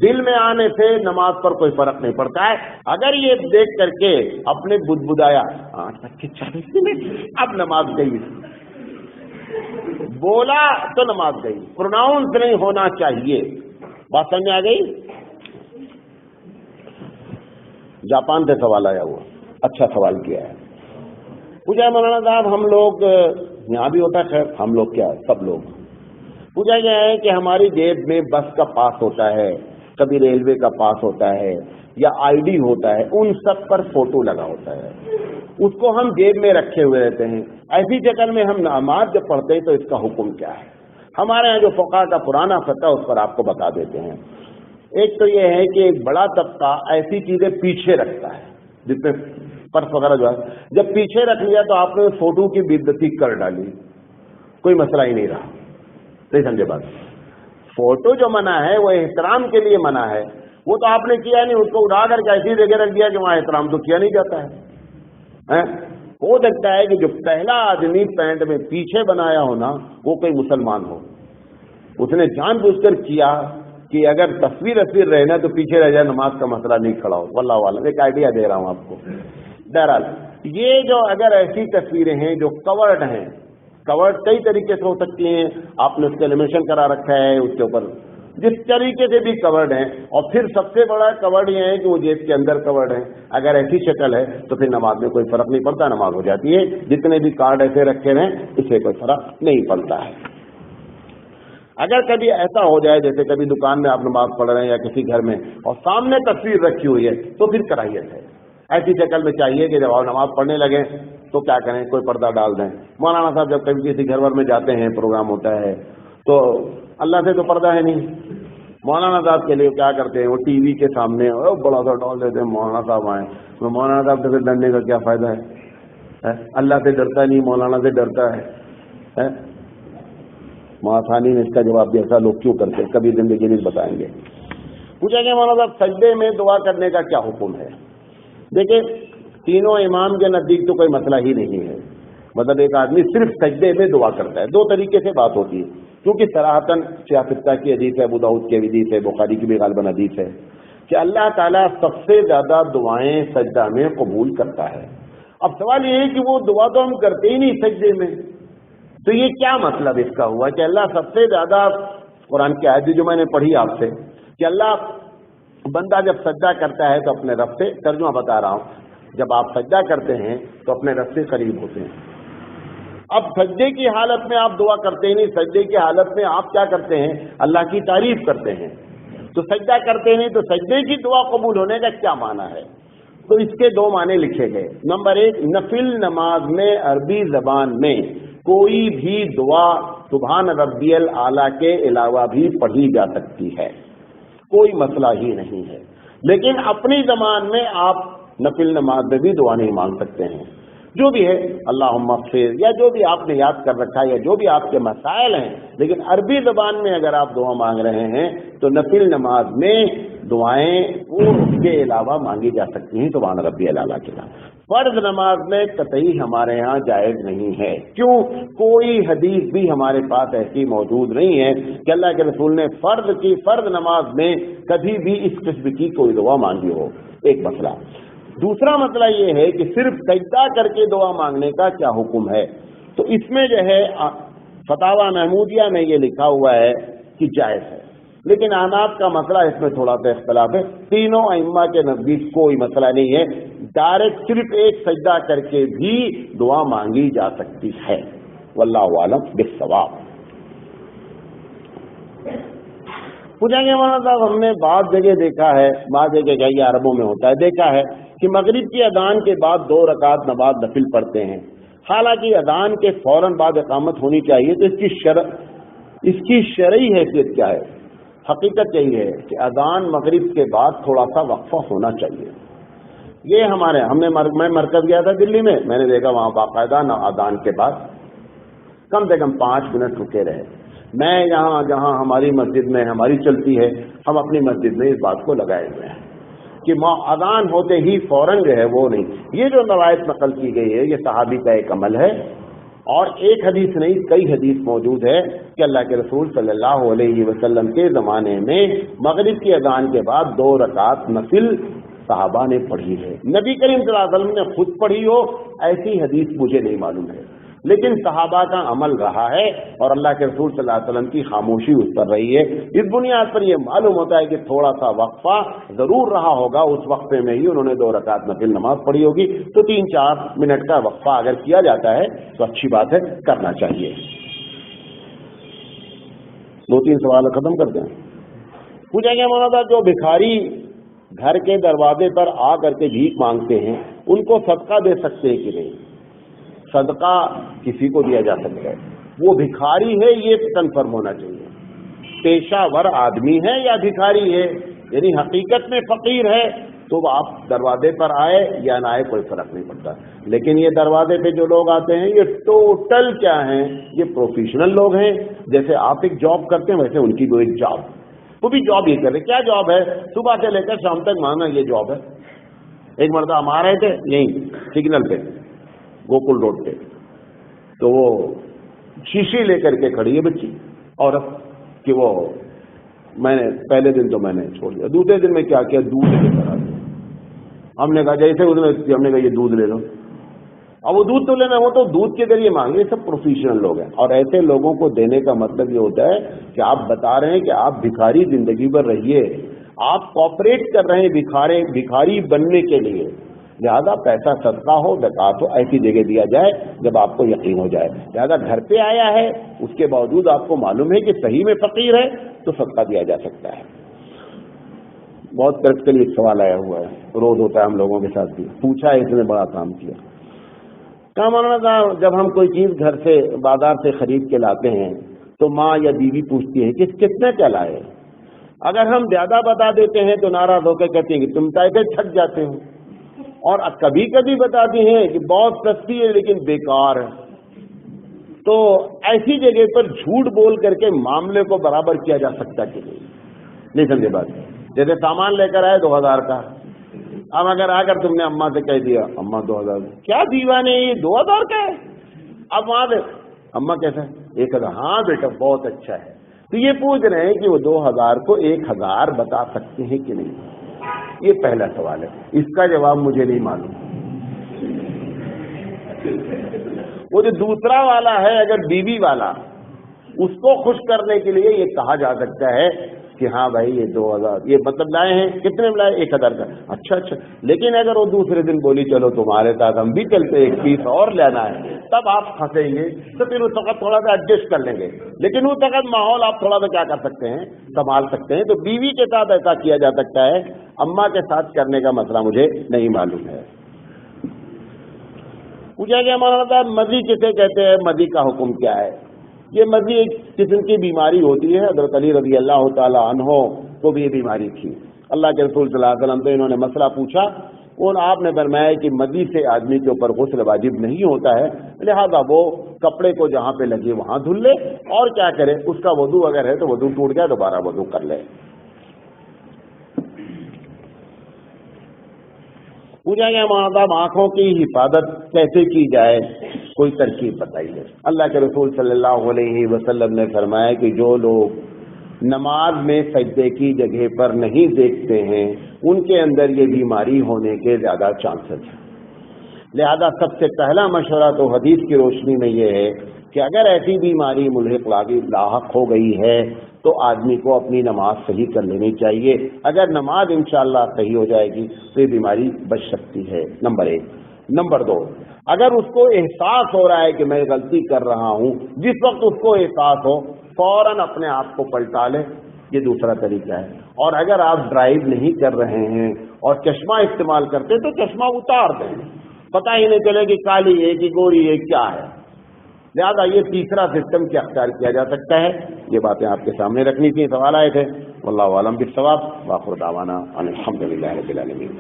دل میں آنے سے نماز پر کوئی فرق نہیں پڑتا ہے. اگر یہ دیکھ کر کے اپنے بدبدایا 8:40 اب نماز گئی، بولا تو نماز گئی. پروناؤنس نہیں ہونا چاہیے. بات سمجھ میں آ گئی؟ جاپان سے سوال آیا ہوا، اچھا سوال کیا ہے. پوچھا مولانا صاحب، ہم لوگ یہاں بھی ہوتا ہے، خیر ہم لوگ کیا سب لوگ، پوچھا گیا ہے کہ ہماری جیب میں بس کا پاس ہوتا ہے، کبھی ریلوے کا پاس ہوتا ہے یا آئی ڈی ہوتا ہے، ان سب پر فوٹو لگا ہوتا ہے، اس کو ہم جیب میں رکھے ہوئے رہتے ہیں. ایسی شکل میں ہم نماز جب پڑھتے ہیں تو اس کا حکم کیا ہے؟ ہمارے یہاں جو فقہ کا پرانا فتویٰ اس پر آپ کو بتا دیتے ہیں. ایک تو یہ ہے کہ ایک بڑا طبقہ ایسی چیزیں پیچھے رکھتا ہے جس میں پرس وغیرہ جو ہے، جب پیچھے رکھ لیا تو آپ نے فوٹو کی بےعزتی کر ڈالی، کوئی مسئلہ ہی نہیں رہا. نہیں سمجھے بات؟ فوٹو جو منع ہے وہ احترام کے لیے منع ہے، وہ تو آپ نے کیا نہیں، اس کو اٹھا کر کے ایسی جگہ رکھ دیا کہ وہاں احترام تو کیا نہیں جاتا ہے. ہو سکتا ہے کہ جو پہلا آدمی پینٹ میں پیچھے بنایا ہونا وہ کوئی مسلمان ہو، اس نے جان بوجھ کر کیا کہ اگر تصویر رہنا تو پیچھے رہ جائے، نماز کا مسئلہ نہیں کھڑا ہو. واللہ عالم، ایک آئیڈیا دے رہا ہوں آپ کو. بہرحال یہ جو اگر ایسی تصویریں ہیں جو کورڈ ہیں، کورڈ کئی طریقے سے ہو سکتی ہیں، آپ نے اس کا ایلیمیشن کرا رکھا ہے اس کے اوپر، جس طریقے سے بھی کورڈ ہیں. اور پھر سب سے بڑا کورڈ یہ ہے کہ وہ جیب کے اندر کورڈ ہے. اگر ایسی شکل ہے تو پھر نماز میں کوئی فرق نہیں پڑتا، نماز ہو جاتی ہے. جتنے بھی کارڈ ایسے رکھے ہیں اس سے کوئی فرق نہیں پڑتا ہے. اگر کبھی ایسا ہو جائے جیسے کبھی دکان میں آپ نماز پڑھ رہے ہیں یا کسی گھر میں اور سامنے تصویر رکھی ہوئی ہے تو پھر کراہیت ہے. ایسی شکل میں چاہیے کہ جب آپ نماز پڑھنے لگیں تو کیا کریں، کوئی پردہ ڈال دیں. مولانا صاحب جب کبھی کسی گھر میں جاتے ہیں، پروگرام ہوتا ہے تو اللہ سے تو پردہ ہے نہیں، مولانا صاحب کے لیے کیا کرتے ہیں، وہ ٹی وی کے سامنے بڑا سا ڈال دیتے ہیں، مولانا صاحب آئیں. مولانا صاحب سے ڈرنے کا کیا فائدہ ہے؟ اللہ سے ڈرتا نہیں، مولانا سے ڈرتا ہے. مہاثانی نے اس کا جواب دیا، ایسا لوگ کیوں کرتے، کبھی زندگی نہیں بتائیں گے. پوچھا کہ مولانا صاحب سجدے میں دعا کرنے کا کیا حکم ہے؟ دیکھیں، تینوں امام کے نزدیک تو کوئی مسئلہ ہی نہیں ہے. مطلب ایک آدمی صرف سجدے میں دعا کرتا ہے. 2 طریقے سے بات ہوتی ہے، کیونکہ صراحتاً سیاستہ کی حدیث ہے، ابو داؤد کی حدیث ہے، بخاری کی بھی غالباً حدیث ہے کہ اللہ تعالیٰ سب سے زیادہ دعائیں سجدہ میں قبول کرتا ہے. اب سوال یہ ہے کہ وہ دعا تو ہم کرتے ہی نہیں سجدے میں، تو یہ کیا مطلب اس کا ہوا کہ اللہ سب سے زیادہ، قرآن کی آیت جو میں نے پڑھی آپ سے کہ اللہ بندہ جب سجدہ کرتا ہے تو اپنے رب سے، ترجمہ بتا رہا ہوں، جب آپ سجدہ کرتے ہیں تو اپنے رب سے قریب ہوتے ہیں. اب سجدے کی حالت میں آپ دعا کرتے ہی نہیں، سجدے کی حالت میں آپ کیا کرتے ہیں؟ اللہ کی تعریف کرتے ہیں. تو سجدہ کرتے نہیں تو سجدے کی دعا قبول ہونے کا کیا معنی ہے؟ تو اس کے دو معنی لکھے گئے. نمبر ایک، نفل نماز میں عربی زبان میں کوئی بھی دعا سبحان ربی الاعلیٰ کے علاوہ بھی پڑھی جا سکتی ہے، کوئی مسئلہ ہی نہیں ہے. لیکن اپنی زبان میں آپ نفل نماز میں بھی دعا نہیں مانگ سکتے ہیں. جو بھی ہے اللہم اغفر یا جو بھی آپ نے یاد کر رکھا ہے یا جو بھی آپ کے مسائل ہیں، لیکن عربی زبان میں اگر آپ دعا مانگ رہے ہیں تو نفل نماز میں دعائیں وہ اس کے علاوہ مانگی جا سکتی ہیں سبحان ربی الاعلیٰ کے علاوہ. فرض نماز میں قطعی ہمارے ہاں جائز نہیں ہے. کیوں؟ کوئی حدیث بھی ہمارے پاس ایسی موجود نہیں ہے کہ اللہ کے رسول نے فرض نماز میں کبھی بھی اس قسم کی کوئی دعا مانگی ہو. ایک مسئلہ. دوسرا مسئلہ یہ ہے کہ صرف سجدہ کر کے دعا مانگنے کا کیا حکم ہے؟ تو اس میں جو ہے فتاوی محمودیہ میں یہ لکھا ہوا ہے کہ جائز ہے، لیکن احناف کا مسئلہ اس میں تھوڑا سا اختلاف ہے. تینوں ائمہ کے نزدیک کوئی مسئلہ نہیں ہے، ڈائریکٹ صرف ایک سجدہ کر کے بھی دعا مانگی جا سکتی ہے. واللہ اعلم بالصواب. پوچھیں گے مولانا صاحب ہم نے بعض جگہ دیکھا ہے، بعض جگہ یہ عربوں میں ہوتا ہے، دیکھا ہے کہ مغرب کی اذان کے بعد 2 رکعت نماز نفل پڑھتے ہیں. حالانکہ اذان کے فوراً بعد اقامت ہونی چاہیے، تو اس کی شرعی حیثیت کیا ہے؟ حقیقت یہی ہے کہ اذان مغرب کے بعد تھوڑا سا وقفہ ہونا چاہیے. یہ میں مرکز گیا تھا دلی میں، میں نے دیکھا وہاں باقاعدہ اذان کے بعد کم سے کم 5 منٹ رکے رہے. میں یہاں جہاں ہماری مسجد میں ہماری چلتی ہے، ہم اپنی مسجد میں اس بات کو لگائے ہوئے ہیں کہ اذان ہوتے ہی فوراً جو ہے وہ نہیں. یہ جو روایت نقل کی گئی ہے یہ صحابی کا ایک عمل ہے، اور ایک حدیث نہیں کئی حدیث موجود ہے کہ اللہ کے رسول صلی اللہ علیہ وسلم کے زمانے میں مغرب کی اذان کے بعد 2 رکعت نفل صحابہ نے پڑھی ہے. نبی کریم صلی اللہ علیہ وسلم نے خود پڑھی ہو ایسی حدیث مجھے نہیں معلوم ہے، لیکن صحابہ کا عمل رہا ہے اور اللہ کے رسول صلی اللہ علیہ وسلم کی خاموشی اس پر رہی ہے. اس بنیاد پر یہ معلوم ہوتا ہے کہ تھوڑا سا وقفہ ضرور رہا ہوگا، اس وقفے میں ہی انہوں نے 2 رکعت نفل نماز پڑھی ہوگی. تو 3-4 منٹ کا وقفہ اگر کیا جاتا ہے تو اچھی بات ہے، کرنا چاہیے. 2-3 سوال ختم کرتے ہیں. پوچھیں گے مولانا جو بھکاری گھر کے دروازے پر آ کر کے بھیک مانگتے ہیں ان کو صدقہ دے سکتے ہیں کہ نہیں؟ صدقہ کسی کو دیا جا سکتا ہے، وہ بھکاری ہے یہ کنفرم ہونا چاہیے. پیشہ ور آدمی ہے یا بھکاری ہے، یعنی حقیقت میں فقیر ہے تو آپ دروازے پر آئے یا نہ آئے کوئی فرق نہیں پڑتا. لیکن یہ دروازے پہ جو لوگ آتے ہیں یہ ٹوٹل کیا ہیں؟ یہ پروفیشنل لوگ ہیں. جیسے آپ ایک جاب کرتے ہیں ویسے ان کی کوئی جاب، وہ بھی جاب ہی کر رہے. کیا جاب ہے؟ صبح سے لے کر شام تک مانگنا، یہ جاب ہے. ایک مرتبہ ہم آ رہے تھے یہیں سگنل پہ گوکل روڈ پہ، تو وہ شیشی لے کر کے کھڑی ہے بچی عورت کہ وہ میں نے پہلے دن تو میں نے چھوڑ دیا، دوسرے دن میں کیا کیا دودھ لے کر آ گیا. ہم نے کہا جیسے ہم نے کہا یہ دودھ لے لو. اب وہ دودھ تو لینا وہ تو دودھ کے ذریعے مانگے. سب پروفیشنل لوگ ہیں، اور ایسے لوگوں کو دینے کا مطلب یہ ہوتا ہے کہ آپ بتا رہے ہیں کہ آپ بھکاری زندگی پر رہیے، آپ کوآپریٹ کر رہے ہیں بھکاری بننے کے لیے، لہذا پیسہ صدقہ ہو زکات ہو ایسی جگہ دیا جائے جب آپ کو یقین ہو جائے. لہذا گھر پہ آیا ہے اس کے باوجود آپ کو معلوم ہے کہ صحیح میں فقیر ہے تو صدقہ دیا جا سکتا ہے. بہت پریکٹیکلی ایک سوال آیا ہوا ہے، روز ہوتا ہے ہم لوگوں کے ساتھ بھی، پوچھا ہے اس نے بڑا کام کیا. کہا مولانا صاحب جب ہم کوئی چیز گھر سے بازار سے خرید کے لاتے ہیں تو ماں یا بیوی پوچھتی ہے کہ کتنے کا لائے. اگر ہم زیادہ بتا دیتے ہیں تو ناراض ہو کے کہتے ہیں کہ تم کیسے تھک جاتے ہو، اور کبھی کبھی بتاتی ہیں کہ بہت سستی ہے لیکن بیکار ہے. تو ایسی جگہ پر جھوٹ بول کر کے معاملے کو برابر کیا جا سکتا کہ نہیں سمجھے بات. جیسے سامان لے کر آئے 2000 کا، اب اگر آ کر تم نے اماں سے کہہ دیا اماں 2000 کیا دیوانے یہ 2000 کا ہے، اب وہاں اماں کیسا ہے 1000، ہاں بیٹا بہت اچھا ہے. تو یہ پوچھ رہے ہیں کہ وہ 2000 کو 1000 بتا سکتے ہیں کہ نہیں. یہ پہلا سوال ہے، اس کا جواب مجھے نہیں معلوم. وہ جو دوسرا والا ہے اگر بیوی والا، اس کو خوش کرنے کے لیے یہ کہا جا سکتا ہے کہ ہاں بھائی یہ 2000 یہ مطلب لائے ہیں، کتنے میں لائے؟ 1000 کا. اچھا لیکن اگر وہ دوسرے دن بولی چلو تمہارے ساتھ ہم بھی چلتے، 1 پیس اور لینا ہے، تب آپ پھنسیں گے. تو پھر اس وقت تھوڑا سا ایڈجسٹ کر لیں گے، لیکن اس وقت ماحول آپ تھوڑا سا کیا کر سکتے ہیں، سنبھال سکتے ہیں. تو بیوی کے ساتھ ایسا کیا جا سکتا ہے، اماں کے ساتھ کرنے کا مسئلہ مجھے نہیں معلوم ہے. پوچھا گیا مولانا صاحب مزی کسے کہتے ہیں، مزی کا حکم کیا ہے؟ یہ مزی ایک قسم کی بیماری ہوتی ہے. حضرت علی رضی اللہ تعالی عنہ کو بھی یہ بیماری تھی. اللہ کے رسول صلی اللہ علیہ وسلم سے انہوں نے مسئلہ پوچھا، آپ نے فرمایا کہ مزی سے آدمی کے اوپر غسل واجب نہیں ہوتا ہے، لہذا وہ کپڑے کو جہاں پہ لگے وہاں دھل لے، اور کیا کرے، اس کا وضو اگر ہے تو وضو ٹوٹ گیا دوبارہ وضو کر لے. پوچھا گیا مولانا صاحب آنکھوں کی حفاظت کیسے کی جائے، کوئی ترکیب بتائیے. اللہ کے رسول صلی اللہ علیہ وسلم نے فرمایا کہ جو لوگ نماز میں سجدے کی جگہ پر نہیں دیکھتے ہیں ان کے اندر یہ بیماری ہونے کے زیادہ چانسز ہیں. لہذا سب سے پہلا مشورہ تو حدیث کی روشنی میں یہ ہے کہ اگر ایسی بیماری ملحق لاحق ہو گئی ہے تو آدمی کو اپنی نماز صحیح کر لینی چاہیے. اگر نماز انشاءاللہ صحیح ہو جائے گی تو یہ بیماری بچ سکتی ہے، نمبر 1. نمبر 2، اگر اس کو احساس ہو رہا ہے کہ میں غلطی کر رہا ہوں، جس وقت اس کو احساس ہو فوراً اپنے آپ کو پلٹا لے، یہ دوسرا طریقہ ہے. اور اگر آپ ڈرائیو نہیں کر رہے ہیں اور چشمہ استعمال کرتے تو چشمہ اتار دیں، پتہ ہی نہیں چلے کہ کالی ہے کہ گوری ہے کیا ہے. لہذا یہ تیسرا سسٹم کیا اختیار کیا جا سکتا ہے. یہ باتیں آپ کے سامنے رکھنی تھی، سوال آئے تھے. واللہ اعلم بالصواب، وآخر دعوانا ان الحمد للہ رب العالمین.